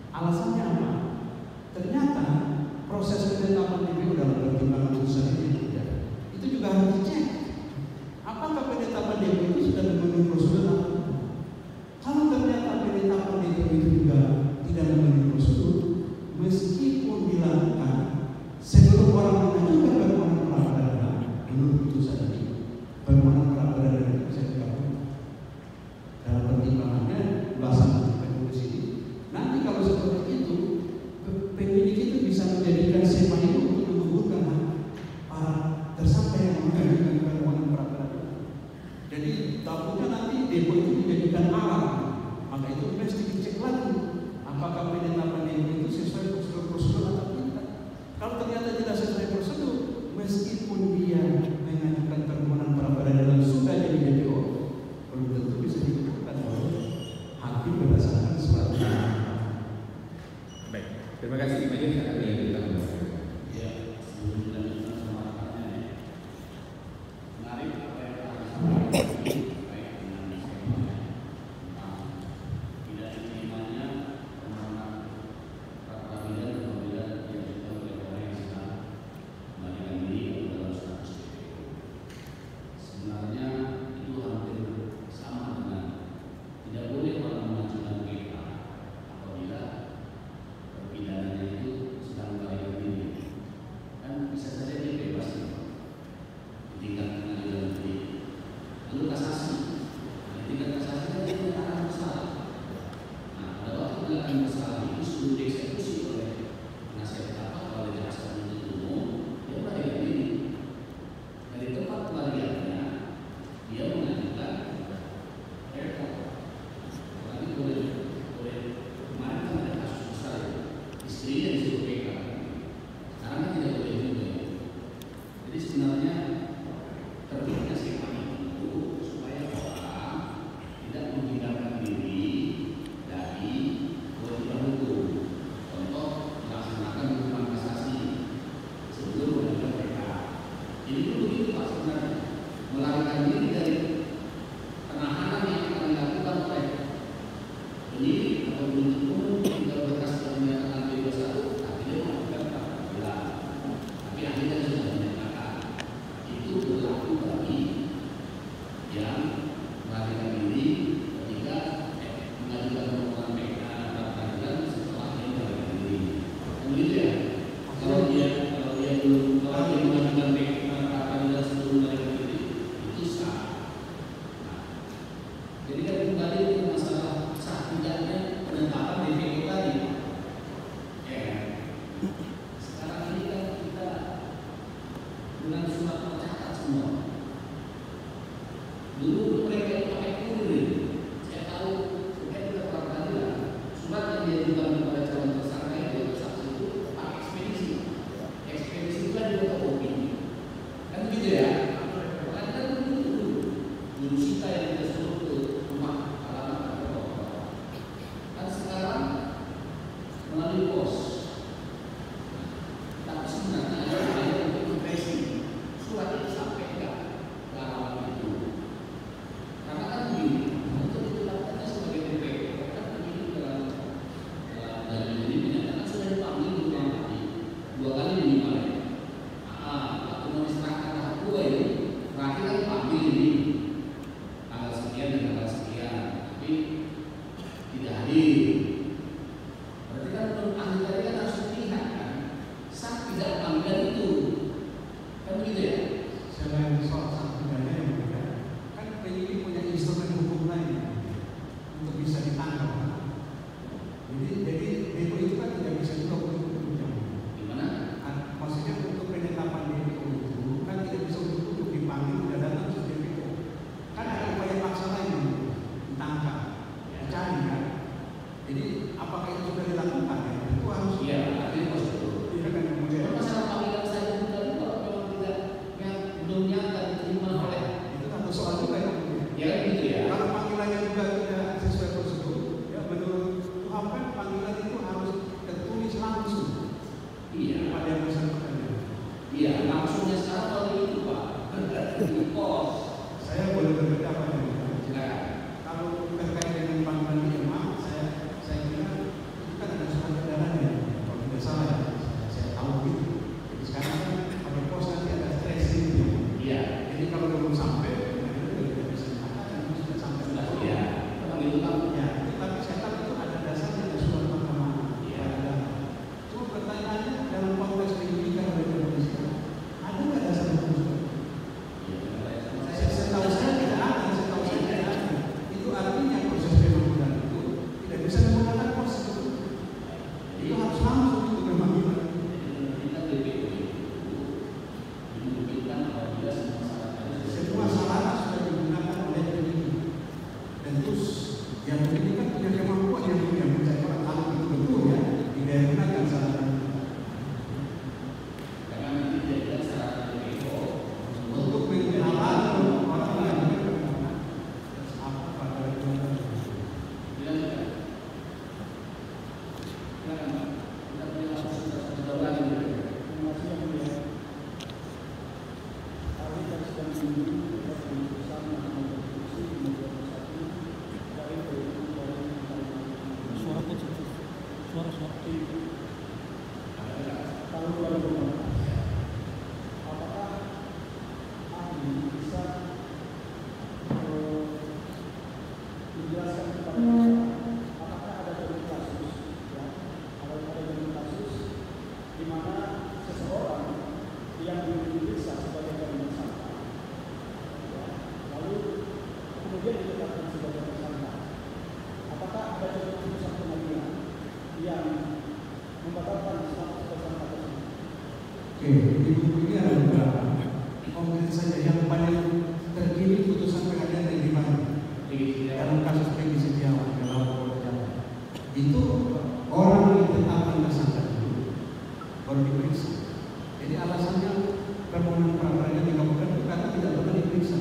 Alasannya apa? Ternyata proses penetapan DPO dalam pertimbangan putusan itu juga harus dicek. Apakah penetapan DPO itu sudah memenuhi depo itu dijadikan alam, maka itu mesti dicek lagi apakah penetapan depo itu sesuai prosedur atau tidak. Kalau ternyata tidak sesuai prosedur, meskipun dia mengajukan permohonan pra peradilan sudah jadi DPO, belum tentu bisa dikabulkan oleh hakim berdasarkan surat. Baik, terima kasih. Majelis ada yang ditambahkan. Ya, sebelum dilanjutkan sama rekannya, menarik apa yang telah disampaikan terkait dengan skema tentang tidak diterimanya permohonan pra peradilan apabila diajukan oleh orang yang sedang melarikan diri dalam status DPO. Sebenarnya itu hampir sama dengan tidak boleh orang mengajukan PK apabila pidananya itu sedang melarikan diri, kan bisa saja dia bebas di tingkat pengadilan negeri. Lalu kasasi, di tingkat kasasi kan dia menyatakan bersalah. Nah, pada waktu menyatakan bersalah itu sebelum dieksekusi oleh penasihat atau oleh jaksa penuntut umum, dia melarikan diri. Dari tempat pelariannya, dia mengajukan PK. Nanti boleh kemarin kan ada kasus besar ya, istri yang disuruh PK. Sekarang kan tidak boleh juga ya. Jadi sebenarnya terbitnya skema itu supaya orang tidak yang ini kan punya kemampuan yang mencari orang tahu betul-betul ya, tidak gunakan salah. Untuk mengenal orang lain apa pada ini ada beberapa konkret saja yang paling terkini putusan pengadilan negeri Bandung dalam kasus Peggy Setiawan dalam Polda Jawa itu orang yang ditetapkan tersangka dulu baru diperiksa. Jadi alasannya permohonan pra peradilan dikabulkan itu karena tidak pernah diperiksa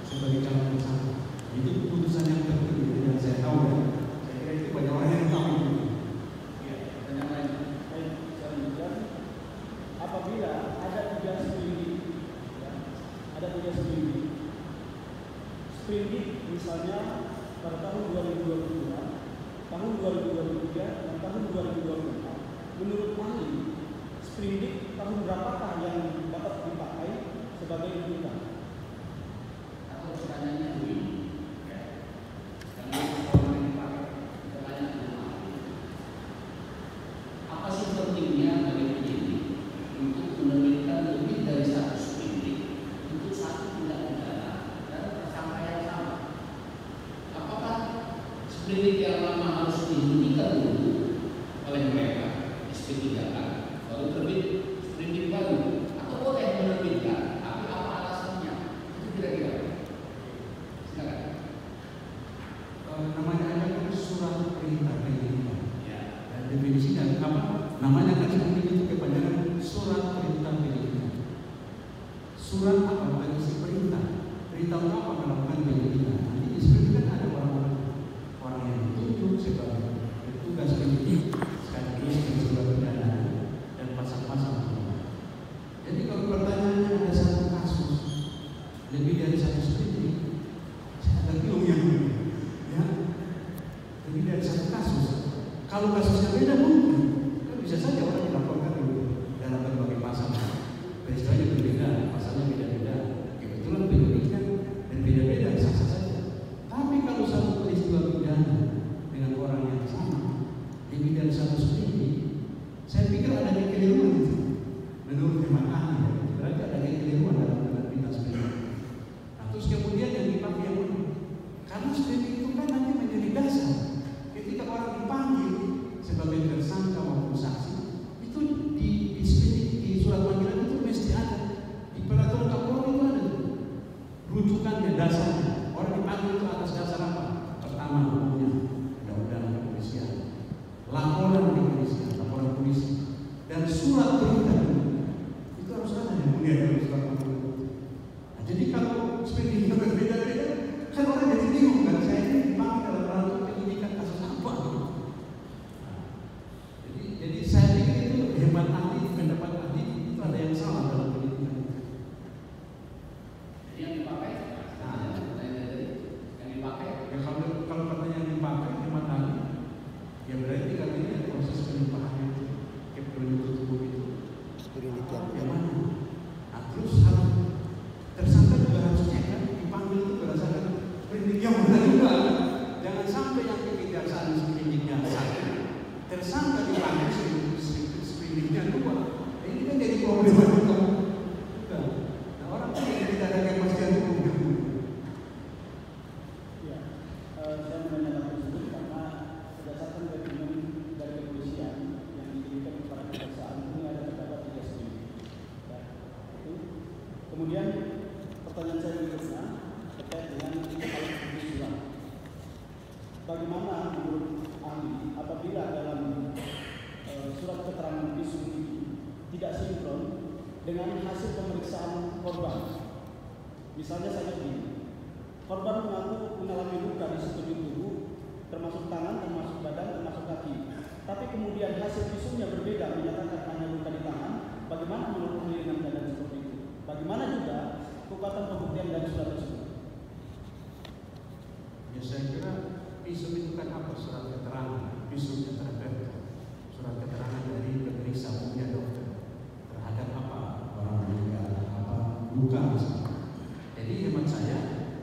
sebagai calon tersangka. Itu putusan yang terkini dan saya tahu ya. Saya kira itu banyak orang yang tahu. Apabila ada 3 sprindik, ya, ada 3 sprindik. Sprindik misalnya pada tahun 2022, tahun 2023, dan tahun 2024. Menurut ahli, sprindik tahun berapakah yang dapat dipakai sebagai rujukan? Atau pertanyaannya begini, apa sih pentingnya bagi penyidik untuk menerbitkan lebih dari 1 sprindik untuk satu tindak pidana dan tersangka yang sama? Apakah sprindik yang lama harus dihentikan dulu oleh mereka SP3 baru terbit sprindik baru, atau boleh menerbitkan tapi apa alasannya? Itu kira-kira silakan. Namanya ada surat perintah penyidikan. Ya. Dan definisinya apa? Namanya kan seperti itu kepanjangan surat perintah penyidikan. Surat apa? Berisi perintah. Perintah apa melakukan penyidikan? Nanti di sini kan ada orang yang ditunjuk sebagai petugas penyidik sekaligus surat pidana dan pasal-pasal. Jadi kalau pertanyaannya ada satu kasus lebih dari 1 sprindik, saya agak bingung ya. Lebih dari 1 kasus. Kalau kasusnya beda mungkin kan bisa saja orang dilaporkan dalam berbagai pasal. Peristiwanya berbeda, pasalnya beda-beda. Kebetulan penyidiknya dan beda-beda sah-sah saja. Tapi kalau satu peristiwa pidana dengan orang yang sama lebih dari 1 sprindik, saya pikir ada kekeliruan itu. Menurut hemat ahli, berarti ada kekeliruan dalam penerbitan sprindik. Nah, terus kemudian yang dipakai yang mana? Karena sprindik itu kan nanti menjadi dasar. Ketika orang dipanggil sebagai tersangka maupun saksi, itu di surat panggilan itu mesti ada. Di peraturan Kapolri itu ada rujukannya, dasarnya. Orang dipanggil itu atas dasar apa? Pertama, umumnya undang-undang kepolisian, laporan kepolisian, laporan polisi, dan surat perintah itu harus ada yang mulia dalam surat panggilan. Nah, jadi kalau sprindik berbeda-beda, kan orang jadi bingung kan, saya ini dipanggil dalam rangka penyidikan kasus apa? Jadi saya pikir itu hemat ahli, pendapat ahli itu ada yang salah dalam penyidikan. Jadi yang dipakai, yang dipakai. Ya kalau pertanyaan yang dipakai hemat ahli, ya berarti katanya proses pelimpahan itu ke penuntut umum itu bagaimana? Nah, terus harus tersangka juga harus cek kan, dipanggil itu berdasarkan sprindik yang mana juga. Jangan sampai yang kejaksaan sprindiknya 1, tersangka dipanggil sprindiknya 2. Ini kan jadi problematika juga. Nah, orang tidak ada kepastian hukum. Ya, saya menanyakan tersebut karena berdasarkan dokumen dari kepolisian yang dikirimkan kepada kejaksaan ini ada terdapat 3 sprindik. Ya, itu. Kemudian pertanyaan saya berikutnya terkait dengan hal surat. bagaimana menurut ahli apabila dalam surat keterangan visum itu tidak sinkron dengan hasil pemeriksaan korban? Misalnya saja begini, korban mengaku mengalami luka di sekujur tubuh, termasuk tangan, termasuk badan, termasuk kaki. Tapi kemudian hasil visumnya berbeda, menyatakan hanya luka di tangan. Bagaimana menurut ahli dengan keadaan seperti itu? Bagaimana juga kekuatan pembuktian dari surat tersebut? Ya, saya kira visum itu kan apa? Surat keterangan. Visumnya terhadap surat keterangan dari pemeriksa punya dokter terhadap apa orang meninggal, apa luka misalnya. Jadi hemat saya,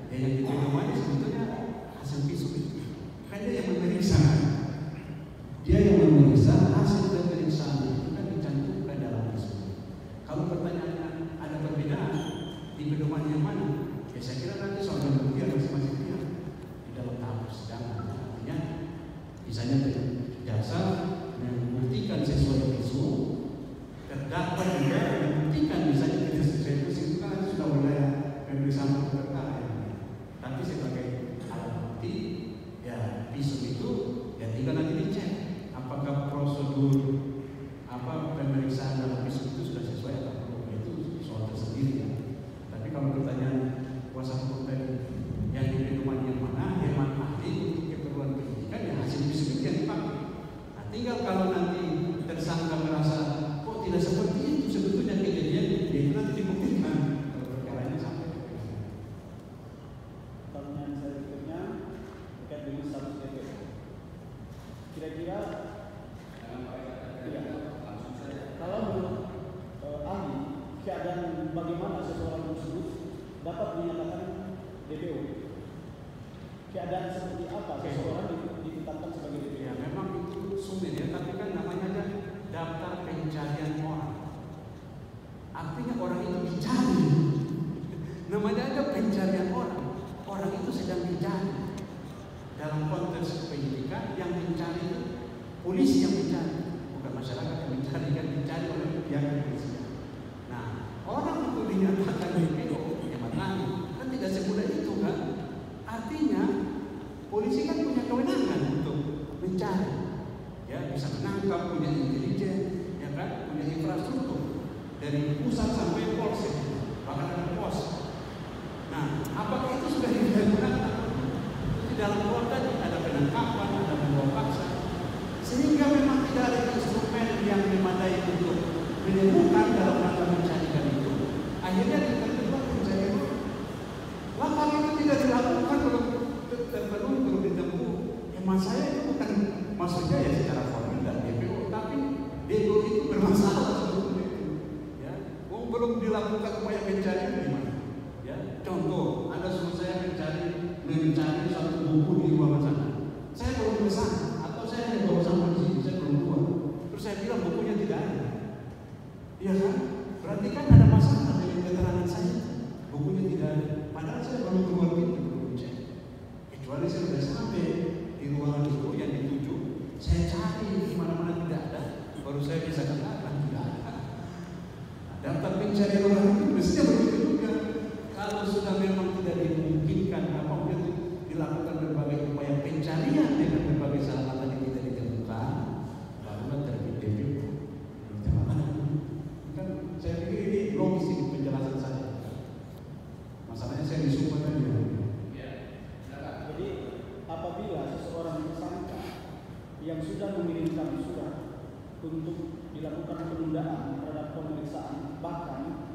yang diterima sebetulnya hasil visum itu. Kan dia yang memeriksa. Dia yang memeriksa hasil pemeriksaan itu kan dicantumkan dalam visum. Kalau pertanyaannya ada perbedaan di pedoman yang mana? Ya saya kira nanti soal pembuktian masing-masing pihak di dalam tahap persidangan. Artinya misalnya jaksa membuktikan sesuai visum, terdakwa juga membuktikan misalnya tidak sesuai visum, itu kan sudah wilayah pemeriksaan perkara. Tapi sebagai alat bukti, ya visum itu ya tinggal nanti dicek apakah prosedur pemeriksaan dalam visum itu sudah sesuai atau belum. Itu soal tersendiri ya. Tapi kalau pertanyaan kuasa hukum tadi yang di pedoman yang mana, hemat ahli untuk keperluan penyidikan, ya hasil visum itu yang dipakai. Nah, tinggal kalau nanti tersangka merasa kok tidak seperti itu sebetulnya kejadian, ya itu nanti dibuktikan kalau perkaranya sampai ke pengadilan. Pertanyaan saya berikutnya terkait dengan status DPO. Kira-kira kalau menurut ahli, keadaan bagaimana seseorang tersebut dapat dinyatakan DPO? Keadaan seperti apa seseorang ditetapkan sebagai DPO? Ya memang itu sulit ya, tapi kan namanya aja daftar pencarian orang. Artinya orang itu dicari. Namanya aja pencarian orang. Orang itu sedang dicari. Dalam konteks penyidikan yang mencari itu polisi yang mencari, bukan masyarakat yang mencari, kan dicari oleh pihak kepolisian. Nah, orang itu dinyatakan DPO, ya maknanya kan tidak semudah itu kan. Artinya polisi kan punya kewenangan untuk mencari, ya bisa menangkap, punya intelijen, ya kan, punya infrastruktur dari pusat sampai polsek, bahkan ada pos. Nah, apakah itu sudah digunakan? Di dalam ruang tadi ada penangkapan, ada membawa paksa, sehingga memang tidak ada instrumen yang memadai untuk menemukan dalam rangka mencarikan itu. Akhirnya terjebak pencarian. Lapang itu tidak dilakukan belum terpenuhi, belum ditempuh. Hemat saya itu bukan maksudnya ya secara formal dan DPO, tapi DPO itu bermasalah sebetulnya itu. Ya, belum dilakukan upaya pencarian gimana? Ya, contoh, ada suruh saya mencari satu buku di ruangan sana. Saya belum ke sana, atau saya hanya bawa sampah di sini, saya belum keluar. Terus saya bilang bukunya tidak ada. Iya kan? Berarti kan ada masalah dengan keterangan saya. Bukunya tidak ada. Padahal saya baru keluar pintu, belum cek. Kecuali saya sudah sampai di ruangan itu yang dituju, saya cari di mana-mana tidak ada, baru saya bisa katakan tidak ada. Daftar pencarian orang itu mestinya begitu juga. Kalau sudah memang tidak dimungkinkan, apa itu dilakukan berbagai upaya pencarian dengan berbagai sarana tadi tidak ditemukan, barulah terbit DPO. Kan saya pikir ini logis ini penjelasan saya. Masalahnya saya disumpah tadi. Jadi apabila seseorang tersangka yang sudah mengirimkan surat untuk dilakukan penundaan terhadap pemeriksaan, bahkan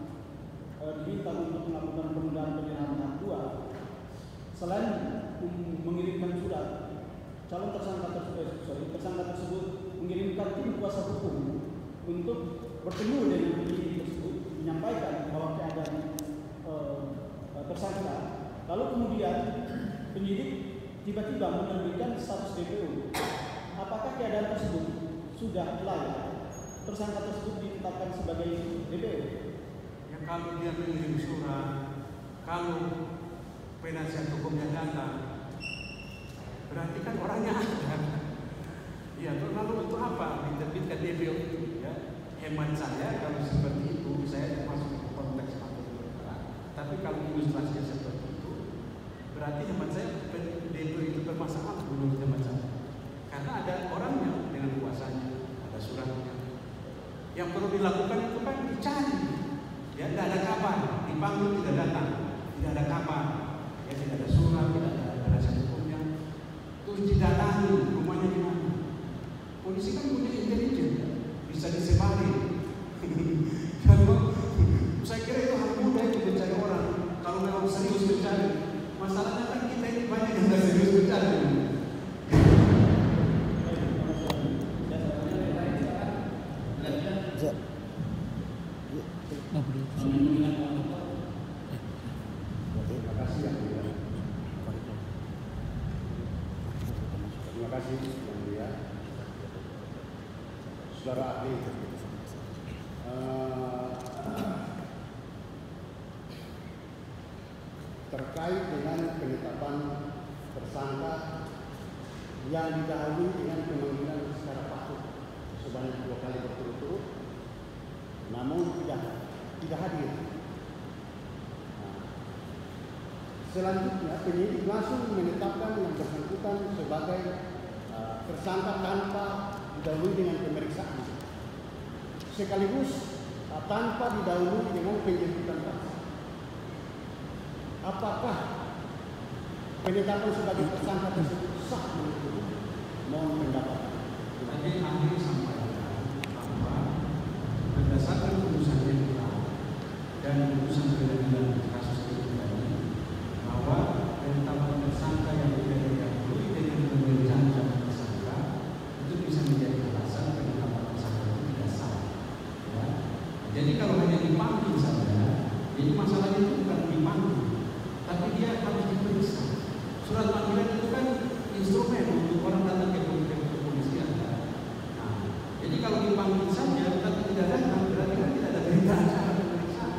diminta untuk melakukan penundaan penyerahan tahap 2, selain mengirimkan surat, tersangka tersebut mengirimkan tim kuasa hukum untuk bertemu dengan penyidik tersebut, menyampaikan bahwa keadaan tersangka, lalu kemudian penyidik tiba-tiba menerbitkan status DPO. Apakah keadaan tersebut sudah layak tersangka tersebut ditetapkan sebagai DPO? Ya kalau dia mengirim surat, kalau penasihat hukumnya datang, berarti kan orangnya ada. Ya, lalu untuk apa diterbitkan DPO itu? Ya, hemat saya kalau seperti itu, saya masuk konteks materi perkara. Tapi kalau ilustrasinya seperti itu, berarti hemat saya DPO itu bermasalah menurut Yang perlu dilakukan itu kan dicari. Ya, tidak ada kapan, dipanggil tidak datang, tidak ada kapan, ya tidak ada surat, tidak ada penasihat hukumnya. Terus didatangi rumahnya di mana? Polisi kan punya intelijen, bisa disebarin. Saya kira itu hal mudah itu mencari orang. Kalau memang serius mencari, masalahnya kan kita ini banyak yang tidak serius mencari. Terima kasih yang mulia. Terima kasih yang mulia. Saudara ahli, terkait dengan penetapan tersangka yang didahului dengan pemanggilan secara patut sebanyak 2 kali berturut-turut, namun tidak hadir. Selanjutnya penyidik langsung menetapkan yang bersangkutan sebagai tersangka tanpa didahului dengan pemeriksaan, sekaligus tanpa didahului dengan penjemputan paksa. Apakah penetapan sebagai tersangka tersebut sah menurut hukum? Mohon pendapat. Tadi ahli sampaikan bahwa berdasarkan putusan MK dan putusan pengadilan kasus itu tadi, bahwa penetapan tersangka yang tidak didahului dengan pemeriksaan calon tersangka itu bisa menjadi alasan penetapan tersangka itu tidak sah. Ya. Jadi kalau hanya dipanggil saja, jadi masalahnya itu bukan dipanggil, tapi dia harus diperiksa. Surat panggilan itu kan instrumen untuk orang datang ke kepolisian. Nah, jadi kalau dipanggil saja tapi tidak datang, berarti kan tidak ada berita acara pemeriksaan.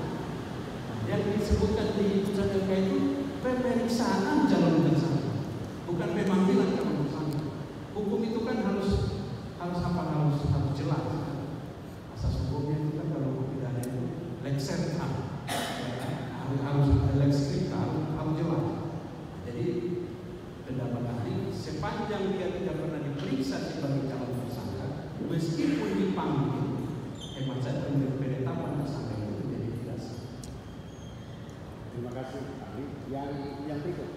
Nah, yang disebutkan di putusan MK itu pemeriksaan calon tersangka, bukan pemanggilan calon tersangka. Hukum itu kan harus jelas. Asas hukumnya itu kan kalau hukum pidana itu lex serta, harus lex scripta, harus jelas. Jadi pendapat ahli, sepanjang dia tidak pernah diperiksa sebagai calon tersangka, meskipun dipanggil, hemat saya penetapan tersangka itu jadi tidak sah. Terima kasih ahli. Yang berikut,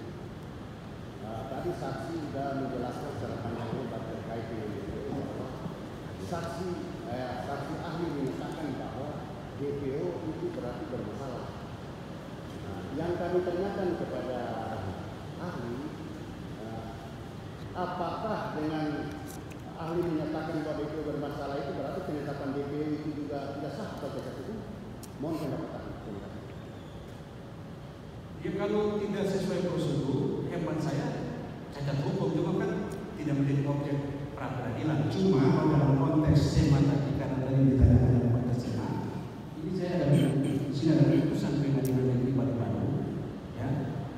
tadi saksi sudah menjelaskan secara panjang lebar terkait dengan DPO. Saksi ahli menyatakan bahwa DPO itu berarti bermasalah. Nah, yang kami tanyakan kepada ahli, apakah dengan ahli menyatakan bahwa DPO bermasalah itu berarti penetapan DPO itu juga tidak sah atau tidak itu? Mohon pendapat ahli. Ya kalau tidak sesuai prosedur, hemat saya cacat hukum juga kan tidak menjadi objek pra peradilan. Cuma dalam konteks SEMA tadi, karena tadi ditanyakan dalam konteks SEMA, ini saya ada putusan pengadilan negeri Bandung. Ya,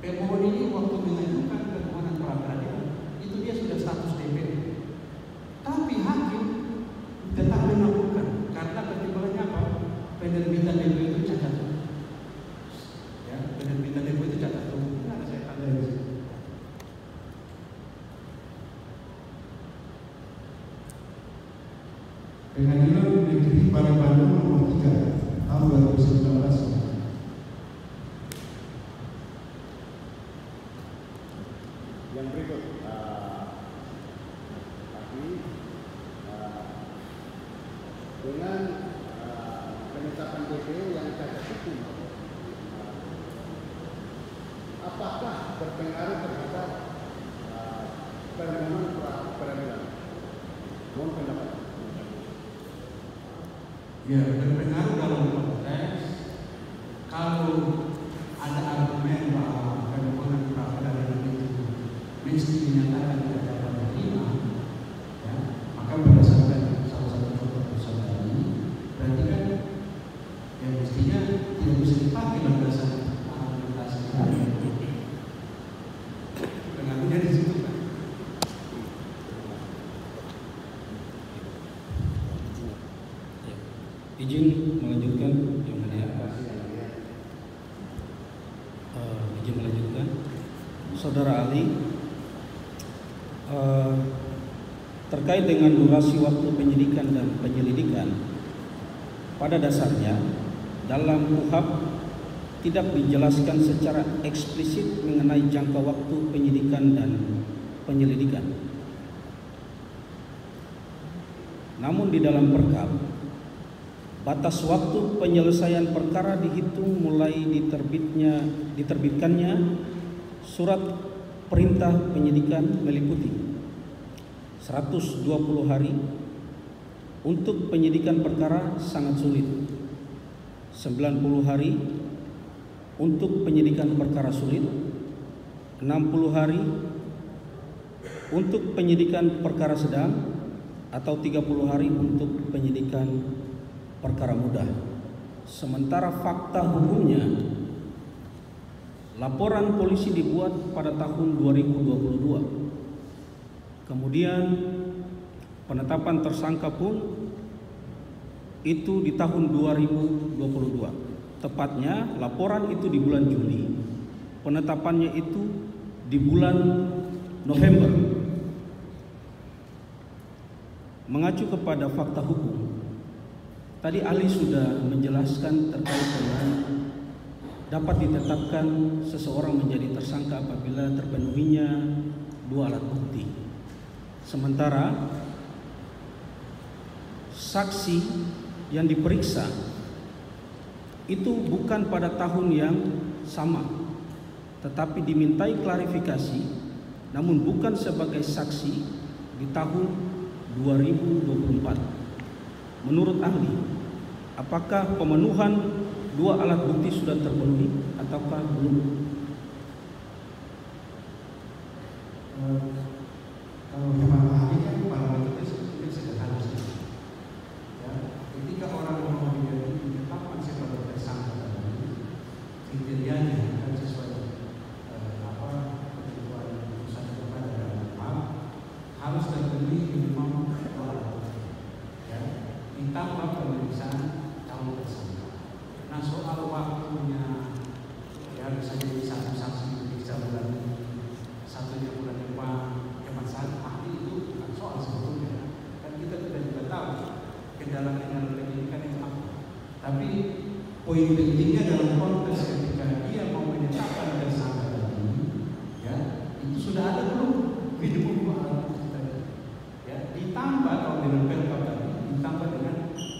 pemohon ini waktu mengajukan permohonan pra peradilan itu dia sudah status DPO, tapi hakim tetap mengabulkan karena pertimbangannya apa? Penerbitan DPO itu cacat. Penerbitan DPO itu catat hukum. Nah, saya tanda di sini. Pengadilan Negeri Bandung nomor 3 tahun 2019. Yang berikut, dengan penetapan DPO yang cacat hukum, apakah berpengaruh terhadap permohonan pra peradilan? Mohon pendapat. Ya, berpengaruh dalam konteks kalau ada argumen bahwa permohonan pra peradilan itu mesti dinyatakan tidak dapat diterima, ya, maka berdasarkan salah satu contoh putusan tadi, berarti kan yang mestinya tidak bisa dipakai berdasarkan argumentasi tadi. Pengaruhnya di situ kan. Izin melanjutkan yang mulia. Izin melanjutkan. Saudara ahli, terkait dengan durasi waktu penyidikan dan penyelidikan, pada dasarnya dalam KUHP tidak dijelaskan secara eksplisit mengenai jangka waktu penyidikan dan penyelidikan. Namun di dalam Perkap, batas waktu penyelesaian perkara dihitung mulai diterbitkannya surat perintah penyidikan meliputi 120 hari untuk penyidikan perkara sangat sulit, 90 hari untuk penyidikan perkara sulit, 60 hari untuk penyidikan perkara sedang, atau 30 hari untuk penyidikan perkara mudah. Sementara fakta hukumnya, laporan polisi dibuat pada tahun 2022. Kemudian penetapan tersangka pun itu di tahun 2022. Tepatnya laporan itu di bulan Juli, penetapannya itu di bulan November. Mengacu kepada fakta hukum, tadi ahli sudah menjelaskan terkait dengan dapat ditetapkan seseorang menjadi tersangka apabila terpenuhinya 2 alat bukti. Sementara saksi yang diperiksa itu bukan pada tahun yang sama, tetapi dimintai klarifikasi, namun bukan sebagai saksi di tahun 2024. Menurut ahli, apakah pemenuhan 2 alat bukti sudah terpenuhi ataukah belum? Kalau hemat ahli kan parameternya sebetulnya sederhana saja. Ya, ketika orang mau ditetapkan sebagai tersangka kriterianya kan sesuai ketentuan putusan kepada dalam hal harus terpenuhi minimum 2 alat bukti. Ya, ditambah pemeriksaan calon tersangka. Nah, soal waktunya ya misalnya di satu saksi diperiksa bulan ini, satunya bulan depan, hemat saya ahli itu bukan soal sebetulnya. Kan kita juga tahu kendala-kendala penyidikan itu apa. Tapi poin pentingnya dalam konteks ketika dia mau menetapkan tersangka tadi, ya itu sudah ada belum minimum 2 alat bukti tadi. Ya, ditambah kalau dengan Perkap tadi, ditambah dengan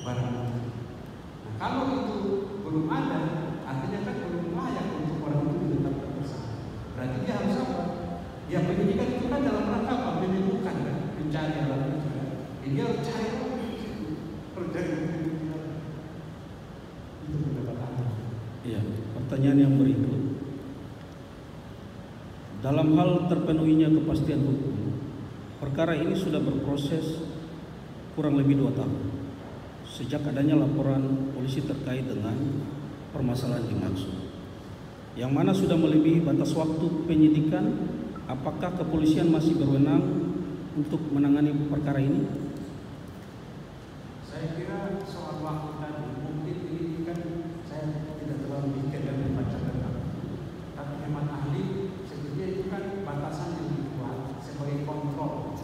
barang bukti. Nah, kalau itu belum ada, artinya kan belum layak untuk orang itu ditetapkan tersangka. Berarti dia harus apa? Ya penyidikan itu kan dalam rangka apa? Menemukan kan, mencari alat bukti kan. Jadi dia harus cari alat bukti, percari bukti. Itu pendapat Anda. Iya, pertanyaan yang berikut. Dalam hal terpenuhinya kepastian hukum, perkara ini sudah berproses kurang lebih 2 tahun. Sejak adanya laporan polisi terkait dengan permasalahan dimaksud, yang mana sudah melebihi batas waktu penyidikan, apakah kepolisian masih berwenang untuk menangani perkara ini? Saya kira soal waktu tadi mungkin ini kan saya tidak terlalu detail dan membaca tentang, tapi hemat ahli sebetulnya itu kan batasan yang dibuat sebagai kontrol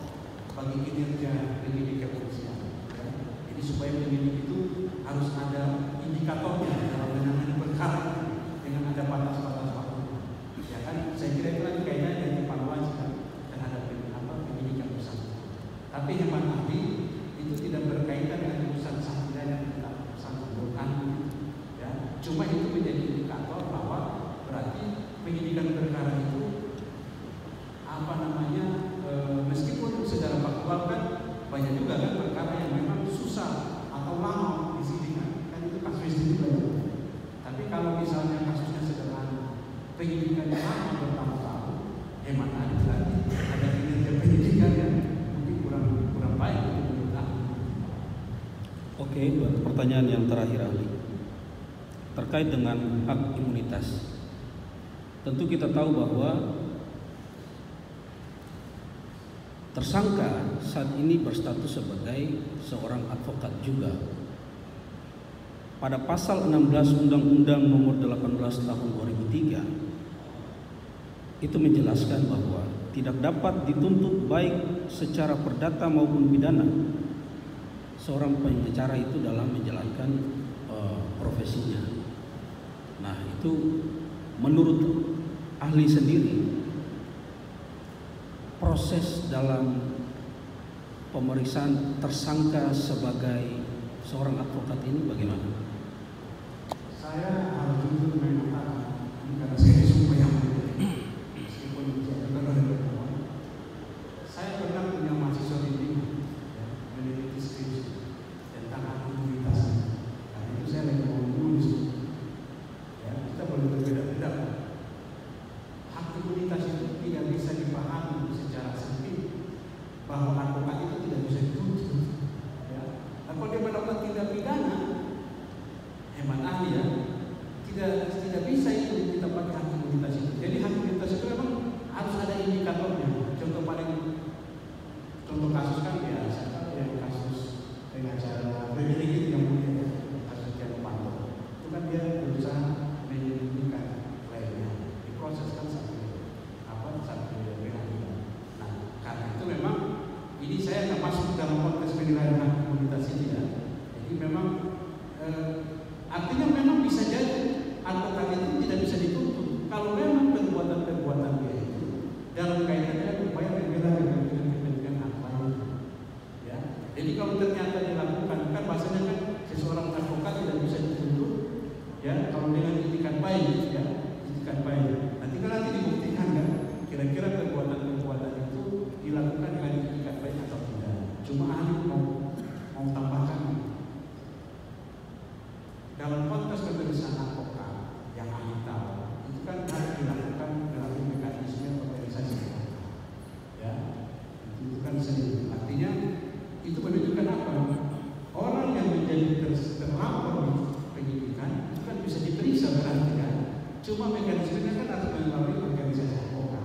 bagi kinerja penyidik kepolisian. Ya. Jadi supaya penyidik itu harus ada indikatornya dalam menangani perkara dengan ada batas-batas waktu. Ya kan, saya kira itu kan kaitannya dengan evaluasi terhadap penyidikan bersangkutan. Tapi hemat ahli itu tidak berkaitan dengan urusan sang pidana tentang bersangkutan. Ya, cuma itu menjadi indikator bahwa berarti penyidikan perkara itu meskipun secara faktual kan banyak juga kan perkara yang memang susah atau lama disidikan, kan itu kasus itu banyak. Tapi kalau misalnya kasusnya sederhana, penyidikannya lama bertahun-tahun, hemat ahli berarti ada kinerja penyidikan yang mungkin kurang baik menurut ahli. Oke, pertanyaan yang terakhir ahli terkait dengan hak imunitas. Tentu kita tahu bahwa tersangka saat ini berstatus sebagai seorang advokat juga. Pada pasal 16 Undang-Undang Nomor 18 Tahun 2003 itu menjelaskan bahwa tidak dapat dituntut baik secara perdata maupun pidana seorang pengacara itu dalam menjalankan profesinya. Nah, itu menurut ahli sendiri, proses dalam pemeriksaan tersangka sebagai seorang advokat ini bagaimana? Saya harus jujur mengatakan, karena saya sumpah yang meskipun saya saya pernah punya mahasiswa bimbingan meneliti skripsi tentang akuntabilitas. Nah, itu saya lagi mau menulis. Ya, kita boleh berbeda-beda. Akuntabilitas itu tidak bisa dipahami secara sempit bahwa advokat itu tidak bisa dituntut. Ya. Nah, kalau dia melakukan tindak pidana, hemat ahli ya, tidak bisa itu kita pakai akuntabilitas itu. Jadi akuntabilitas itu memang harus ada indikatornya. Contoh kasus kan biasa, yang kasus pengacara Frederick yang punya kasus Setia Novanto, itu kan dia berusaha menyembunyikan klaimnya, diproses kan sampai pengadilan. Nah, karena itu memang ini saya nggak masuk dalam konteks penilaian akuntabilitas ini ya. Jadi memang artinya memang bisa jadi advokat itu tidak bisa dituntut kalau memang perbuatan dia itu dalam kaitannya upaya membela kepentingan apa ya. Jadi kalau ternyata dilakukan kan bahasanya kan seseorang advokat tidak bisa dituntut ya kalau dengan itikat baik ya, itikat baik. Nanti dibuktikan kan kira-kira perbuatan itu dilakukan dengan itikat baik atau tidak. Cuma ahli mau tambahkan dalam konteks pemeriksaan advokat yang ahli tahu itu kan harus dilakukan melalui mekanisme pemeriksaan ya, itu kan sendiri. Artinya itu menunjukkan apa? Orang yang menjadi terlapor di penyidikan itu kan bisa diperiksa berarti kan. Cuma mekanismenya kan harus melalui organisasi advokat.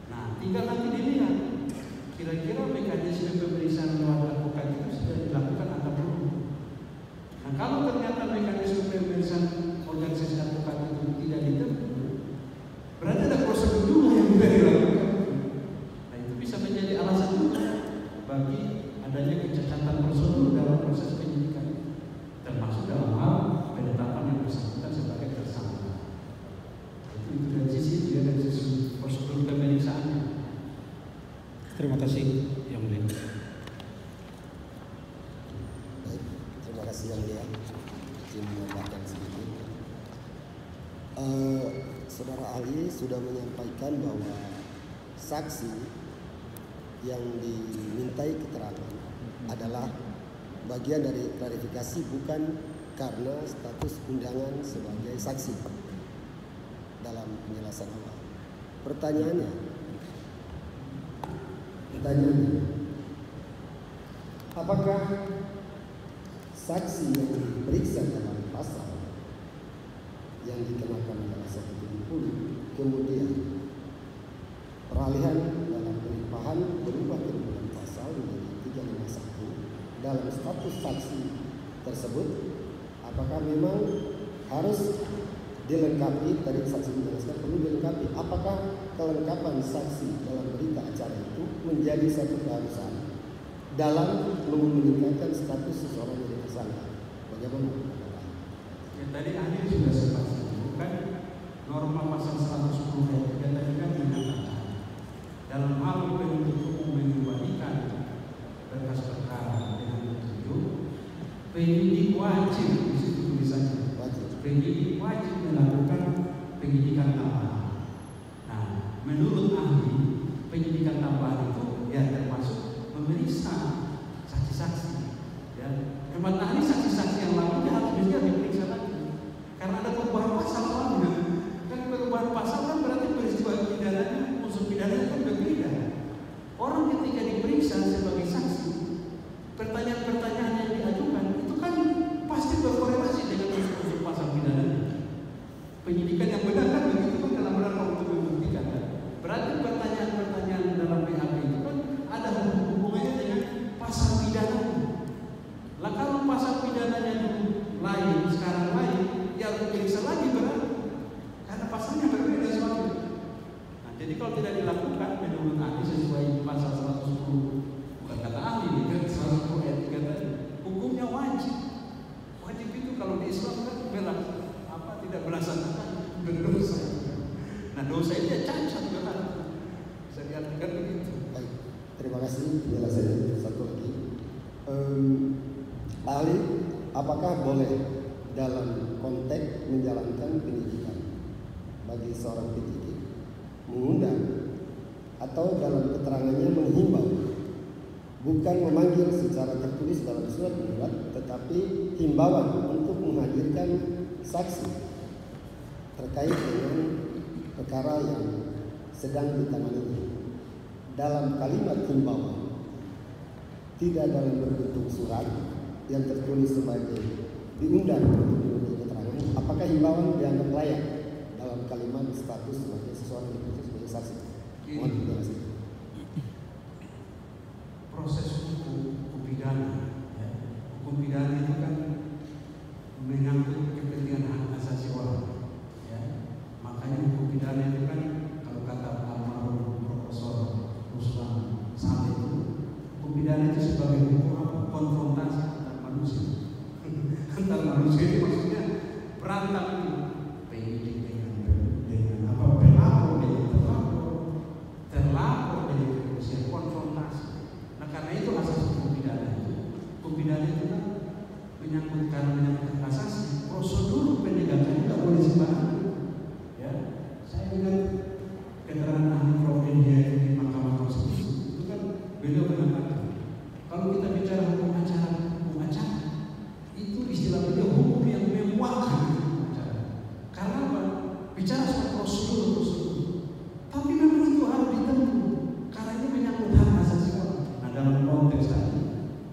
Nah, tinggal nanti dilihat kira-kira mekanisme pemeriksaan lewat advokat itu sudah dilakukan atau belum. Nah, kalau ternyata mekanisme pemeriksaan organisasi advokat itu tidak ditempuh, berarti ada prosedur juga yang tidak dilakukan. Nah, itu bisa menjadi alasan juga bagi adanya kecacatan prosedur dalam proses penyidikan, termasuk dalam hal penetapan yang bersangkutan sebagai tersangka. Itu dari sisi itu ya, dari sisi prosedur pemeriksaannya. Terima kasih Yang Mulia. Terima kasih Yang Mulia. Izin menambahkan sedikit. Saudara ahli sudah menyampaikan bahwa saksi yang dimintai keterangan adalah bagian dari klarifikasi, bukan karena status undangan sebagai saksi dalam penjelasan awal. Pertanyaannya, apakah saksi yang diperiksa dalam pasal yang dikenakan dalam 170 kemudian peralihan dalam pelimpahan berubah kemudian pasal menjadi 351 dalam status saksi tersebut, apakah memang harus dilengkapi? Tadi saksi menjelaskan perlu dilengkapi. Apakah kelengkapan saksi dalam berita acara itu menjadi satu keharusan dalam meningkatkan status seseorang yang tersangka? Bagaimana? Ya, tadi ahli sudah sempat sebutkan norma pasal 110 ayat 3 tadi kan menyatakan dalam hal penuntut umum mengembalikan berkas perkara dengan petunjuk, penyidik wajib, di situ tulisannya wajib, penyidik wajib melakukan penyidikan tambahan. Nah, menurut ahli penyidikan tambahan itu ya termasuk memeriksa saksi-saksi. Ya, hemat ahli saksi-saksi yang lainnya harus juga diperiksa lagi. Karena ada perubahan pasal lainnya. Kan perubahan pasal kan berarti peristiwa pidananya, unsur pidananya kan berbeda. Orang ketika diperiksa sebagai saksi, pertanyaan-pertanyaan yang diajukan itu kan pasti berkorelasi dengan unsur pasal pidananya. Penyidikan yang benar kan begitu kan dalam terima kasih penjelasannya. Satu lagi, ahli, apakah boleh dalam konteks menjalankan pendidikan bagi seorang pendidik mengundang atau dalam keterangannya menghimbau, bukan memanggil secara tertulis dalam surat menyurat, tetapi himbauan untuk menghadirkan saksi terkait dengan perkara yang sedang ditangani. Dalam kalimat himbauan, tidak dalam berbentuk surat yang tertulis sebagai diundang untuk diminta keterangan, apakah himbauan dianggap layak dalam kalimat status sebagai seseorang yang diputus sebagai saksi? Mohon penjelasan. Proses hukum pidana, ya. Hukum pidana itu kan menyangkut kepentingan hak asasi orang, ya. Makanya hukum pidana itu kan kalau kata almarhum Profesor Ruslan saat itu, hukum pidana itu sebagai hukum konfrontasi antar manusia. Antar manusia itu maksudnya berantem penyidik dengan apa, pelapor dengan terlapor dengan kepolisian, konfrontasi. Nah karena itu asas hukum pidana itu. Hukum pidana itu kan menyangkut asasi prosedur penegakan tidak boleh sembarangan. Ya, saya dengar keterangan ahli Prof. India di Mahkamah Konstitusi itu kan beliau mengatakan kalau kita bicara hukum acara itu istilah beliau hukum yang memuatkan hukum acara. Karena apa? Bicara soal prosedur. Tapi memang itu harus ditempuh karena ini menyangkut hak asasi orang. Nah dalam konteks tadi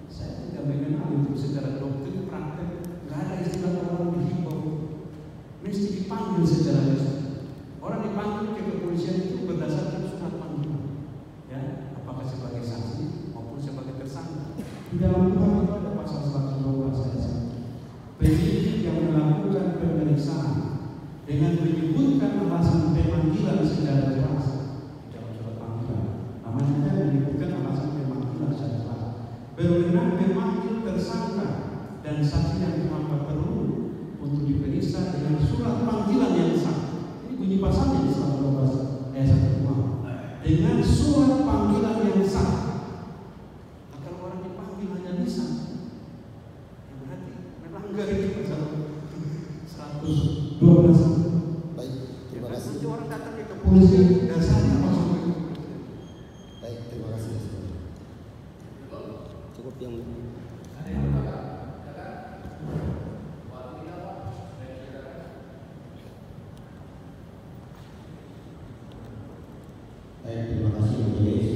saya tidak mengenal itu secara doktrin praktek, nggak ada istilah orang dihimbau, mesti dipanggil secara resmi. Orang dipanggil ke kepolisian itu berdasarkan surat panggilan, ya, apakah sebagai saksi maupun sebagai tersangka. Di dalam Tuhan itu ada pasal 112 ayat 1. Penyidik yang melakukan pemeriksaan dengan menyebutkan alasan pemanggilan secara jelas dalam surat panggilan, namanya menyebutkan alasan pemanggilan secara jelas, berwenang memanggil tersangka dan saksi yang terlambat perlu untuk diperiksa dengan surat panggilan yang sah. Bunyi pasalnya di 112 ayat 1 dengan surat panggilan yang sah. Agar orang dipanggil hanya bisa, ya berarti melanggar itu pasal 112. Baik, terima kasih. Nanti orang datang ke kepolisian dasarnya masuk itu. Baik, terima kasih. Cukup yang terima kasih majelis.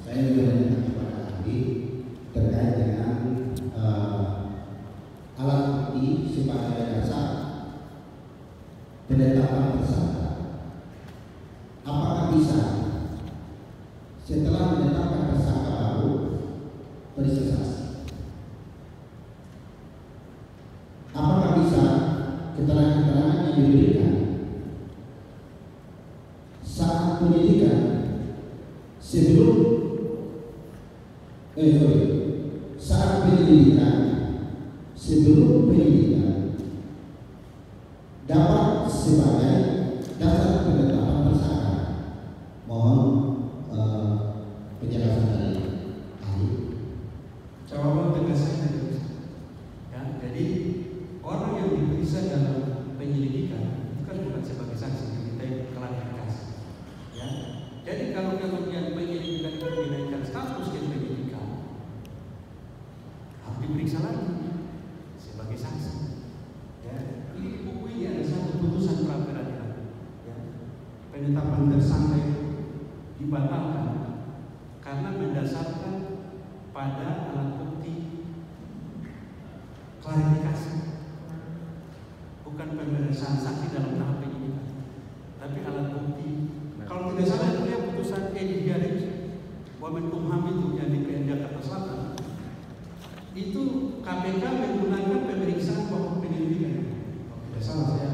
Saya juga menanyakan kepada ahli terkait dengan alat bukti sebagai dasar penetapan tersangka. Apakah bisa setelah menetapkan tersangka baru periksa saksi? Apakah bisa keterangan-keterangan yang diberikan saat penyidikan saat penyelidikan sebelum penyidikan dapat sebagai dasar penetapan tersangka? Mohon penjelasan dari ahli. Jawaban tegasnya ya, jadi orang yang diperiksa dalam penyelidikan itu kan bukan sebagai saksi, kita klarifikasi. Ya, jadi kalau kemudian penyelidikan itu dinaikkan status ke penyidikan, harus diperiksa lagi sebagai saksi. Ya, ini buku ini ada satu putusan pra peradilan. Ya, penetapan tersangka itu dibatalkan karena mendasarkan pada alat bukti klarifikasi, bukan pemeriksaan saksi dalam tahap penyidikan, tapi alat bukti. Kalau tidak salah itu ya putusan Edi Garis Wamenkumham itu yang di PN Jakarta Selatan itu KPK menggunakan pemeriksaan pokok penyelidikan. Kalau tidak salah saya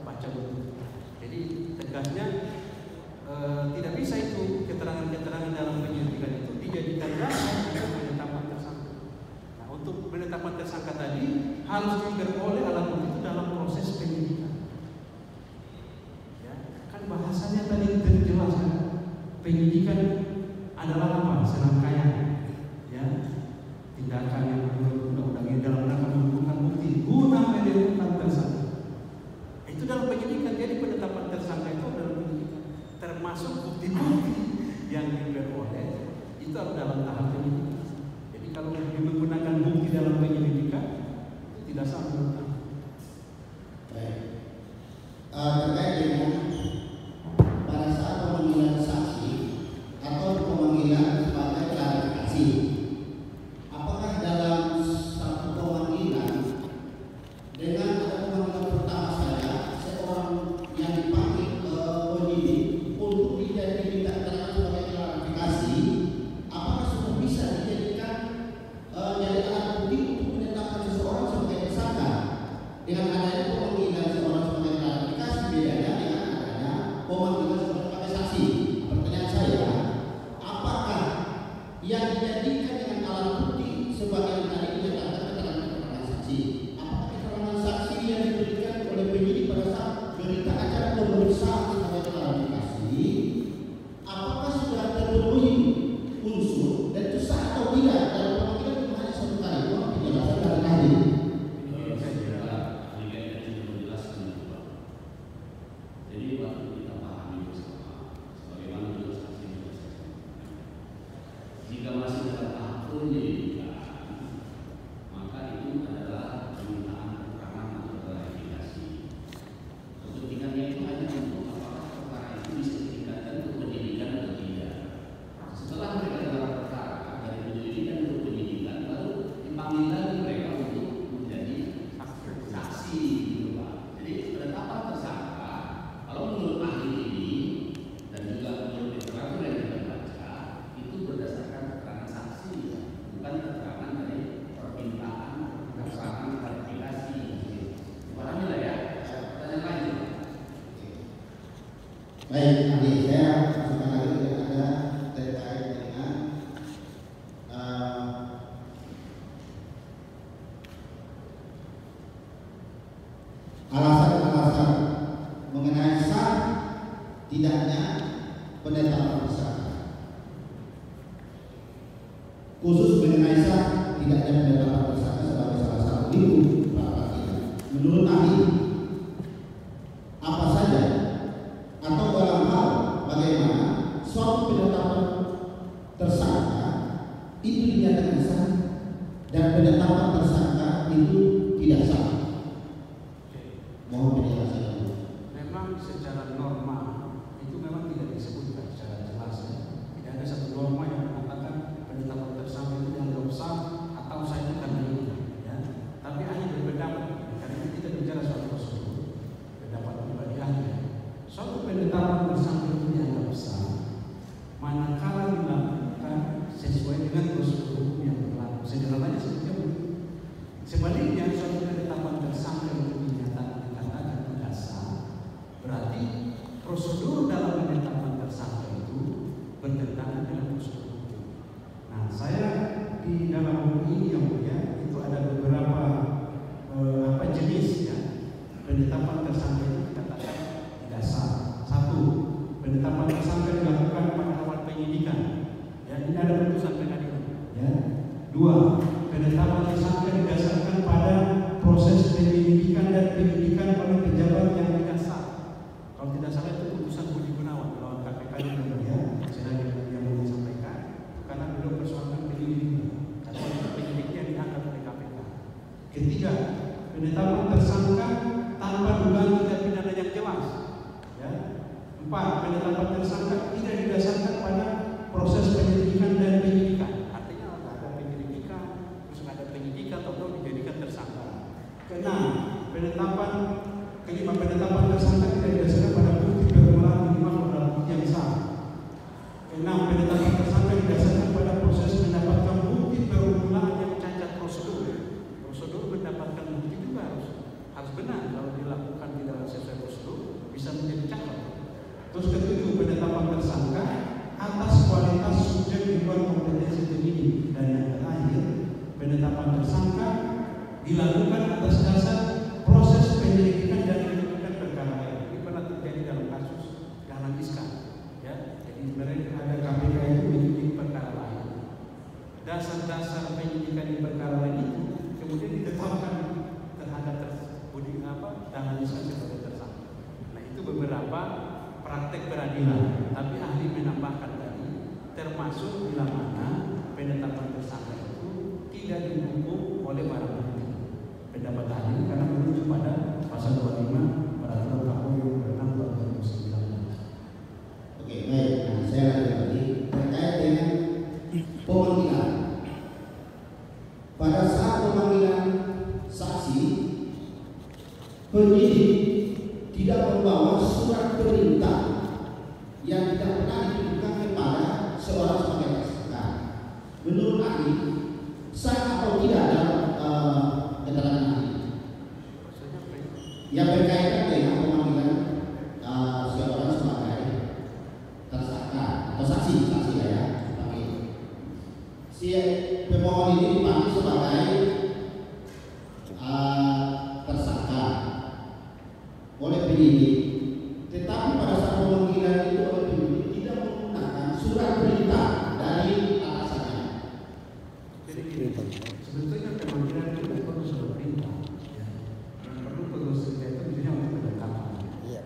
baca betul. Jadi tegasnya tidak bisa itu keterangan-keterangan dalam penyelidikan itu dijadikan dasar untuk penetapan tersangka. Nah, untuk penetapan tersangka tadi harus diperoleh alat bukti itu dalam proses penyidikan. Ya, kan bahasanya tadi jelas kan, penyidikan adalah apa? serangkaian ya tindakan yang menurut undang-undang ini dalam rangka mengumpulkan bukti guna menentukan tersangka. Itu dalam penyidikan. Jadi penetapan tersangka itu dalam penyidikan, termasuk bukti-bukti yang diperoleh itu harus dalam tahap penyidikan. Jadi kalau menggunakan bukti dalam penyelidikan itu tidak sah menurut kami. Baik. Terkait dengan pada saat pemanggilan saksi atau pemanggilan sebagai klarifikasi, apakah dalam satu pemanggilan dengan ada pemanggilan pertama saja seorang yang dipanggil penyidik untuk diminta keterangan sebagai klarifikasi, apakah sudah bisa dijadikan jadi alat bukti untuk menetapkan seseorang sebagai tersangka? Dengan adanya pemanggilan seorang sebagai klarifikasi bedanya dengan adanya pemanggilan sebagai saksi. Pertanyaan saya, apakah yang dijadikan dengan alat bukti sebagai tadi menyatakan keterangan saksi, apakah keterangan saksi yang diberikan oleh penyidik pada saat berita acara pemeriksaan sebagai klarifikasi, apakah sudah terpenuhi unsur dan itu sah atau tidak dalam pemanggilan itu hanya satu kali? Mohon penjelasan dari ahli. Jadi waktu kita pahami bersama, sebagaimana juga saksi sudah saya sampaikan, jika masih dalam tahap penyelidikan, maka itu adalah permintaan keterangan atau klarifikasi. Kepentingannya itu hanya untuk apakah perkara itu bisa ditingkatkan untuk penyidikan atau tidak. Setelah mereka dalam perkara dari penyelidikan ke penyidikan, baru dipanggil lagi mereka untuk menjadi saksi, gitu Pak. Jadi penetapan tersangka, kalau menurut ahli ini dan juga menurut literatur yang kita baca, itu berdasarkan keterangan saksi, bukan keterangan dari permintaan keterangan klarifikasi. Pahami lah ya. Pertanyaan lain. Baik, ahli, saya masukkan lagi ada terkait dengan alasan-alasan mengenai sah tidaknya penetapan tersangka. Khusus mengenai sah tidaknya penetapan tersangka sebagai salah satu itu menurut ahli apa saja atau dalam hal bagaimana suatu penetapan tersangka itu dinyatakan sah dan penetapan tersangka itu tidak sah. Mohon penjelasan. Memang secara norma itu memang tidak disebutkan secara jelas ya. Tidak ada satu norma yang mengatakan penetapan tersangka itu dianggap sah atau sah itu karena ini ya. Tapi hanya berpendapat karena ini tidak bicara soal prosedur, pendapat pribadi ahli. Suatu penetapan tersangka itu dianggap sah manakala dilakukan sesuai dengan prosedur hukum yang berlaku. Sederhananya seperti itu. Sebaliknya suatu penetapan tersangka itu dinyatakan tidak sah, berarti prosedur dalam penetapan tersangka itu bertentangan dengan prosedur hukum. Nah, saya di dalam buku ini yang mulia itu ada beberapa jenis ya penetapan tersangka itu dikatakan tidak sah. Satu, penetapan tersangka dilakukan pada awal penyidikan. Ya, ini ada putusan pengadilan. Ya. Dua, penetapan tersangka didasarkan pada proses penyelidikan dan penyidikan oleh pejabat yang tidak sah. Kalau tidak salah itu putusan Budi Gunawan melawan KPK yang mulia. Saya yang mau sampaikan karena beliau persoalan penyelidikan. Karena penyelidiknya dianggap oleh KPK. Ketiga, penetapan tersangka tanpa dugaan tindak pidana yang jelas. Ya. Empat, penetapan tersangka tidak didasarkan pada proses penyelidikan dan penyidikan. Artinya ada penyelidikan, terus ada penyidikan atau dijadikan tersangka. Keenam, kelima penetapan tersangka tidak didasarkan pada bukti permulaan minimal dalam bukti yang sah. Keenam, penetapan tersangka didasarkan pada proses mendapatkan bukti permulaan yang cacat prosedur. Prosedur mendapatkan bukti juga harus benar. Kalau dilakukan tidak sesuai prosedur bisa menjadi cacat. Terus ketujuh, penetapan tersangka atas kualitas subjek dasar-dasar penyidikan di perkara lain itu kemudian ditetapkan terhadap Dahlan Iskan sebagai tersangka. Nah itu beberapa praktek peradilan, tapi ahli menambahkan tadi termasuk bila mana penetapan tersangka itu tidak didukung oleh barang bukti. Pendapat ahli karena merujuk pada pasal 25 peraturan Kapolri nomor 6 2019. Oke, baik. Nah, saya lanjut lagi terkait dengan pemanggilan. Pada saat pemanggilan saksi, penyidik tidak membawa surat perintah yang tidak pernah ditujukan kepada seorang sebagai tersangka. Menurut ahli, sah atau tidak dalam keterangan ahli yang berkaitan dengan pemanggilan seorang sebagai tersangka atau saksi ya. Si pemohon ini dipanggil sebagai tersangka oleh penyidik, tetapi pada saat pemanggilan itu oleh penyidik tidak menggunakan surat perintah dari atasannya. Jadi sebetulnya pemanggilan itu tidak perlu surat perintah, ya. Perlu perintah itu misalnya untuk pendekatan. Ya.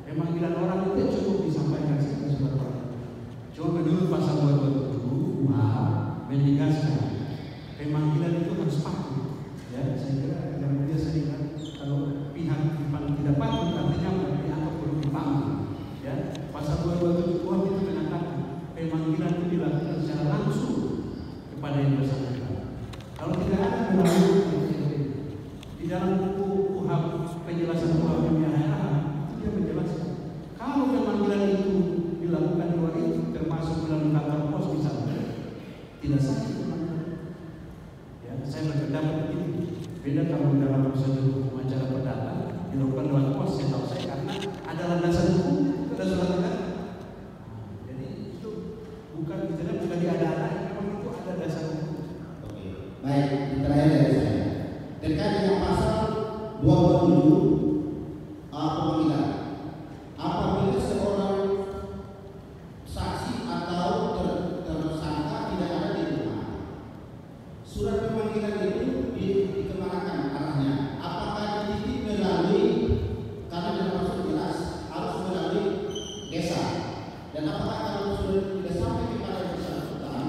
Pemanggilan orang itu cukup disampaikan sebagai surat perintah. Cuma menurut pasal 227 menegaskan pemanggilan itu harus patuh. Ya, saya kira yang mulia sering kalau pihak dipanggil tidak patuh artinya dianggap perlu dipanggil. Ya, pasal 227 kuhap itu mengatakan pemanggilan itu dilakukan secara langsung kepada yang bersangkutan. Kalau tidak ada pemanggilan di dalam buku kuhap penjelasan kuhap itu dia menjelaskan kalau pemanggilan itu dilakukan di luar itu termasuk dalam kantor pos misalnya tidak sah itu pemanggilan. Ya, saya berpendapat begini. Beda kalau dalam prosedur hukum acara perdata dilakukan lewat pos, saya tahu saya karena ada landasan hukum, itu ada surat edaran. Jadi itu bukan diada-ada, memang itu ada dasar hukum. Oke, baik. Terakhir dari saya terkait dengan pasal 27 pemanggilan. Apabila seorang saksi atau tersangka tidak ada di rumah, surat pemanggilan itu dikemanakan arahnya? Apakah dititip melalui, karena dalam maksud jelas harus melalui desa, dan apakah kalau sudah tidak sampai kepada yang bersangkutan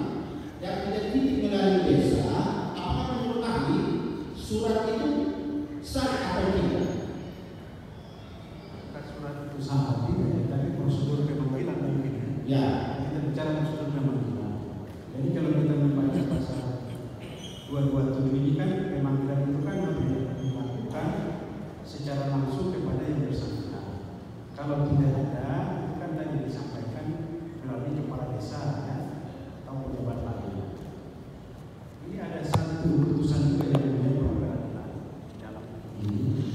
yang tidak dititip melalui desa, apakah menurut ahli surat itu sah atau tidak? Surat itu sah atau tidak, tapi prosedur pemanggilan mungkin ya. Kita bicara prosedur pemanggilan. Jadi kalau kita membaca pasal 227 ini kan pemanggilan itu kan dilakukan secara langsung kepada yang bersangkutan. Kalau tidak ada, itu kan tadi disampaikan melalui kepala desa ya, atau pejabat lain. Ini ada satu putusan juga yang punya peradilan dalam ini.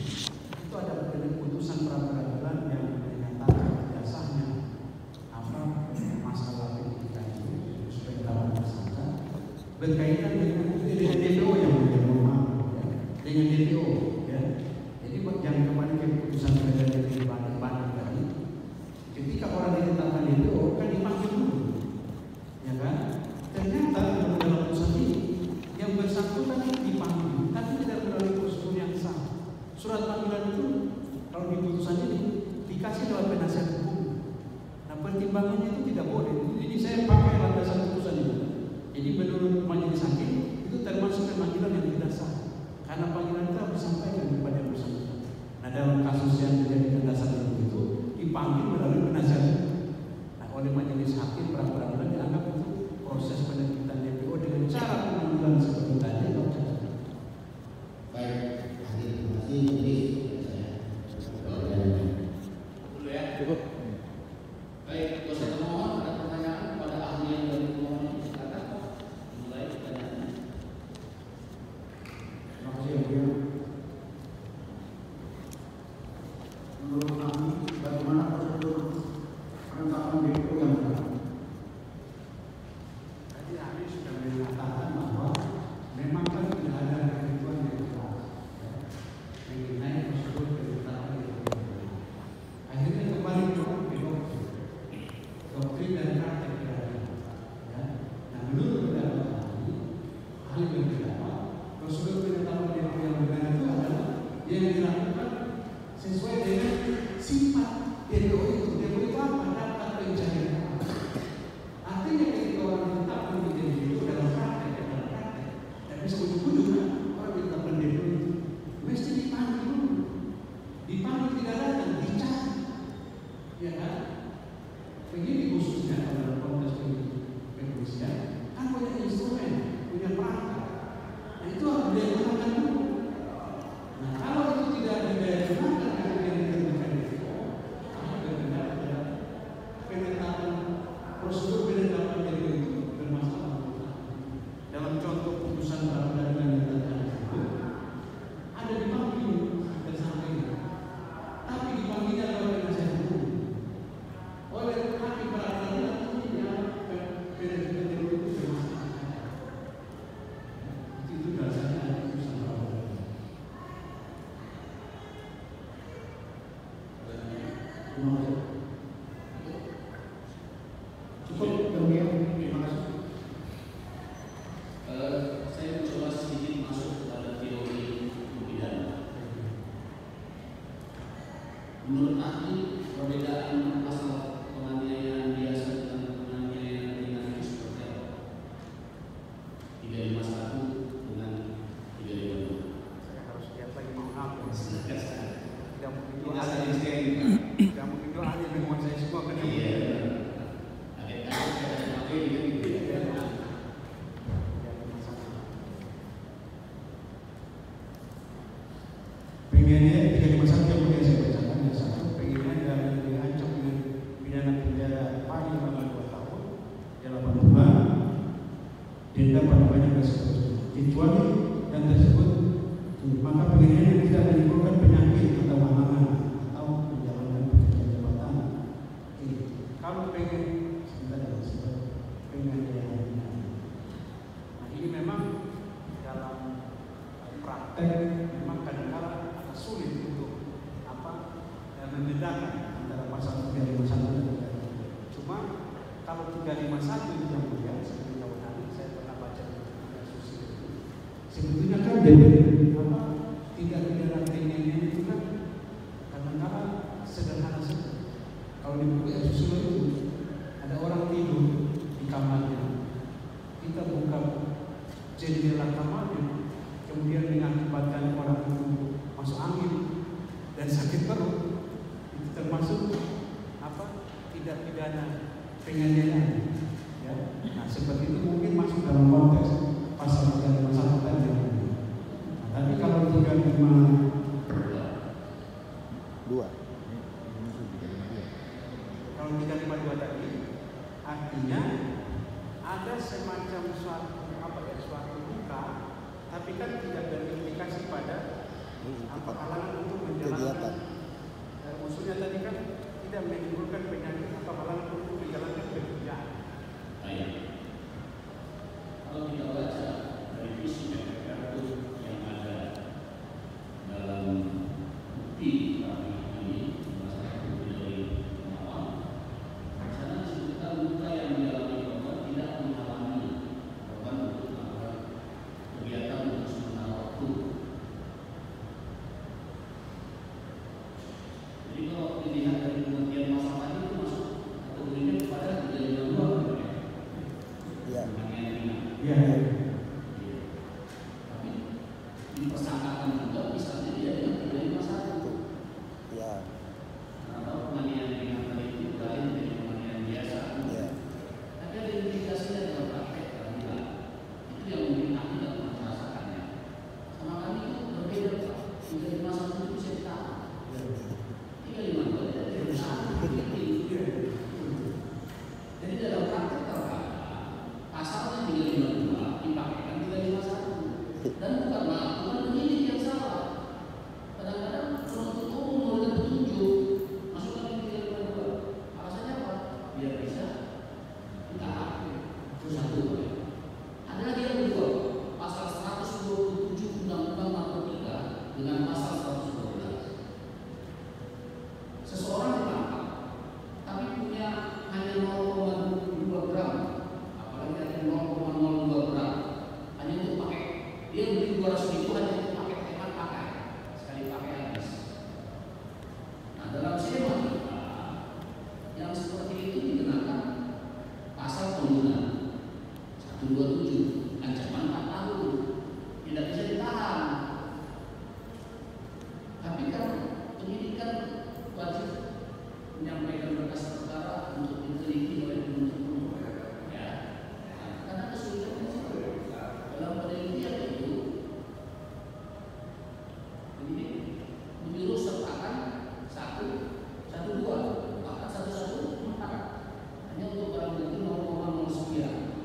Itu ada putusan peradilan yang menyatakan dasarnya apa masalah pendidikan itu supaya dalam tersangka berkaitan dengan DPO yang dengan DPO ya. Jadi yang kemarin keputusan pengadilan negeri Bandung tadi, ketika orang ditetapkan DPO kan dipanggil dulu, ya kan? Ternyata dalam putusan ini yang bersangkutan itu dipanggil, tapi tidak melalui prosedur yang sah. Surat panggilan itu kalau di putusan ini dikasih lewat penasihat hukum. Nah pertimbangannya itu tidak boleh. Jadi saya pakai landasan putusan itu. Jadi menurut majelis hakim itu termasuk pemanggilan yang tidak sah karena panggilan itu harus disampaikan kepada yang bersangkutan. Nah dalam kasus yang dijadikan dasar itu dipanggil melalui penasihat hukum. Nah oleh majelis hakim peradilan dianggap itu proses penerbitan DPO dengan cara pemanggilan seperti tadi. Baik, terima kasih. Cukup. Baik, kuasa termohon ada pertanyaan kepada ahli yang dari pemohon ini, silakan. 351 dengan 352. Saya harus lihat lagi, maaf. Tidak mungkin dua Kita ahli. saling sharing. Tidak mungkin dua ahli menguasai semua kan? Iya. Ada materi kan gitu ya. Pengennya 351 yang boleh saya bacakan yang satu, pengennya adalah diancam dengan pidana penjara paling lama 2 tahun, dia 82, denda paling banyak dan seterusnya. Kecuali yang tersebut, maka pengennya tidak menimbulkan penyakit atau halangan atau menjalankan pekerjaan jabatan. Oke. Kalau pengen, pengen dia. Nah ini memang dalam praktek memang kadang-kadang sulit untuk membedakan antara pasal 351 dan 352. Cuma kalau 351 itu yang mulia, seperti tahun hari saya pernah baca di kasus itu. Sebetulnya kan tidak pidana pengennya itu kan kadang-kadang sederhana saja. Kalau di buku Asusilo itu ada orang tidur di kamarnya, kita buka jendela kamarnya, kemudian mengakibatkan orang itu masuk angin dan sakit perut, itu termasuk tidak pidana penganiayaan. Ya. Nah seperti itu mungkin masuk dalam konteks pasal 351 tadi. Tapi kalau 352, kalau 352 tadi, artinya ada semacam suatu luka, tapi kan tidak berimplikasi pada halangan untuk menjalankan. Maksudnya tadi kan tidak menimbulkan penyakit atau halangan untuk menjalankan pekerjaan. Baik. Kalau kita baca dari visi PPR yang ada dalam bukti ini, masalah bukti dari awal, sana disebutkan luka yang dialami korban tidak menghalangi korban untuk melakukan kegiatan untuk sementara waktu. Jadi kalau dilihat dari pengertian masalah tadi itu masuk kategorinya kepada 352. Ya. Ya. Tapi dipersangkakan juga misalnya dia dengan 351. Ya. Atau penganiayaan ringan tadi itu lain dari penganiayaan biasa. Ya. Tapi ada implikasinya dalam praktek peradilan. Itu yang mungkin kami tidak pernah merasakannya. Sama kami itu berbeda Pak. 351 itu bisa ditahan. 352 tidak berusaha. Jadi dalam praktek terkadang pasalnya 352 dipakaikan 351 dan bukan penyidik yang salah. Kadang-kadang penuntut umum memberikan petunjuk masukkan di 352. Alasannya apa? Biar bisa ditahan. Itu satu. Ada lagi yang kedua, pasal 127 Undang-Undang Narkotika dengan pasal 112. Seseorang ditangkap tapi punya hanya 0,2 gram, apalagi ada 0,02 gram, hanya untuk pakai. Dia beli 200.000 hanya untuk hemat pakai, sekali pakai habis. Nah dalam skema kita yang seperti itu dikenakan pasal pembunuhan 127, ancaman 4 tahun, tidak bisa ditahan. Tapi kan penyidikan wajib menyampaikan berkas perkara untuk diteliti oleh penuntut umum. Ya, karena kesulitan dalam penelitian itu, penyidik menyuruh sertakan 112, bahkan 114, hanya untuk barang bukti 0,09.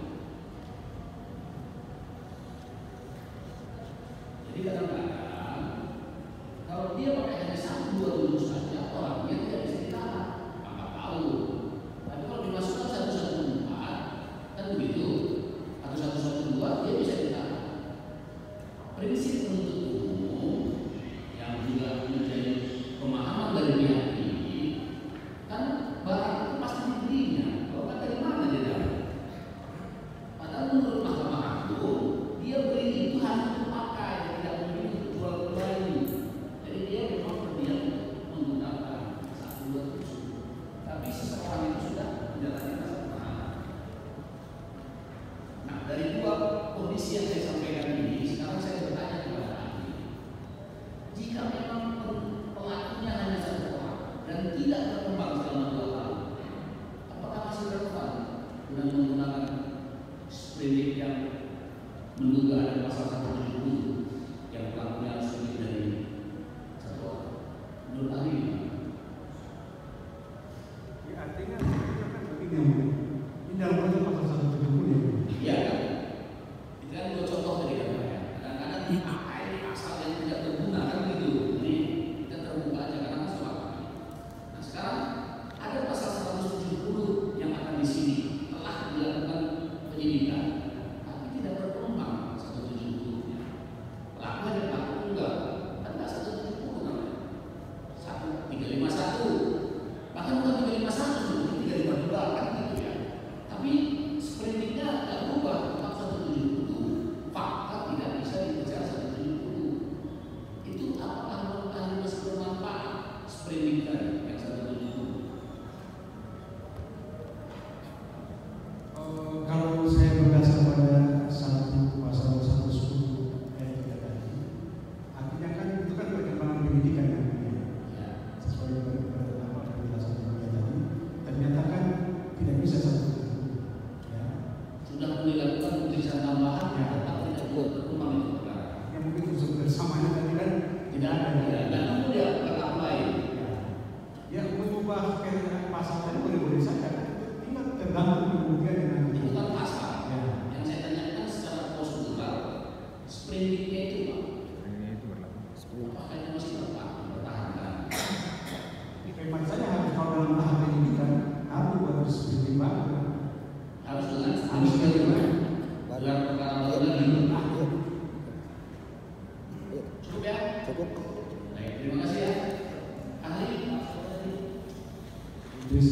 kondisi yang saya sampaikan ini, sekarang saya bertanya kepada ahli, jika memang pelakunya hanya satu orang dan tidak berkembang selama 2 tahun, apakah masih relevan dengan menggunakan sprindik yang menduga ada pasal 170 yang pelakunya harus lebih dari 1 orang? Menurut ahli gimana? Ya, artinya kan begini, ini dalam pasal 170 ya. Iya kan? Itu kan 2 contoh tadi kan Pak ya. Kadang-kadang ini pasal yang tidak berguna kan gitu. Jadi kita terbuka aja karena masalah. Nah sekarang ada pasal 170 yang akan di sini telah dilakukan penyidikan, tapi tidak berkembang 170-nya. Pelaku ada pelaku enggak, kan nggak 170 namanya. 351, bahkan bukan 351 sebetulnya 352 kan gitu ya. Tapi sprintnya nggak berubah, tetap 170. Fakta tidak bisa dikejar 170. Itu apakah menurut ahli masih bermanfaat sprinting tadi yang 170? Kalau saya berdasar pada pasal 110 ayat 3 tadi, artinya kan itu kan perkembangan pendidikan kan, Ya. sesuai dengan penjelasan yang tadi, ternyata kan tidak bisa 170. Ya. Sudah dilakukan pemeriksaan tambahan, Ya. tetap tidak berkembang itu perkara. Yang mungkin unsur bersamanya tadi kan Tidak ada, dan kemudian apply. ya mengubah pasal tadi boleh-boleh saja kan, tinggal tergantung kemudian dengan Itu kan pasal. Ya. Yang saya tanyakan secara prosedural, sprintnya itu Pak, Ini itu berlaku. apakah ini masih bertahan? Memang saja harus kalau dalam tahap penyidikan harus bertimbang, Harus dengan harus bertimbang. gelar perkara baru lagi. Cukup ya? Cukup. Baik, terima kasih ya. Ahli. Terus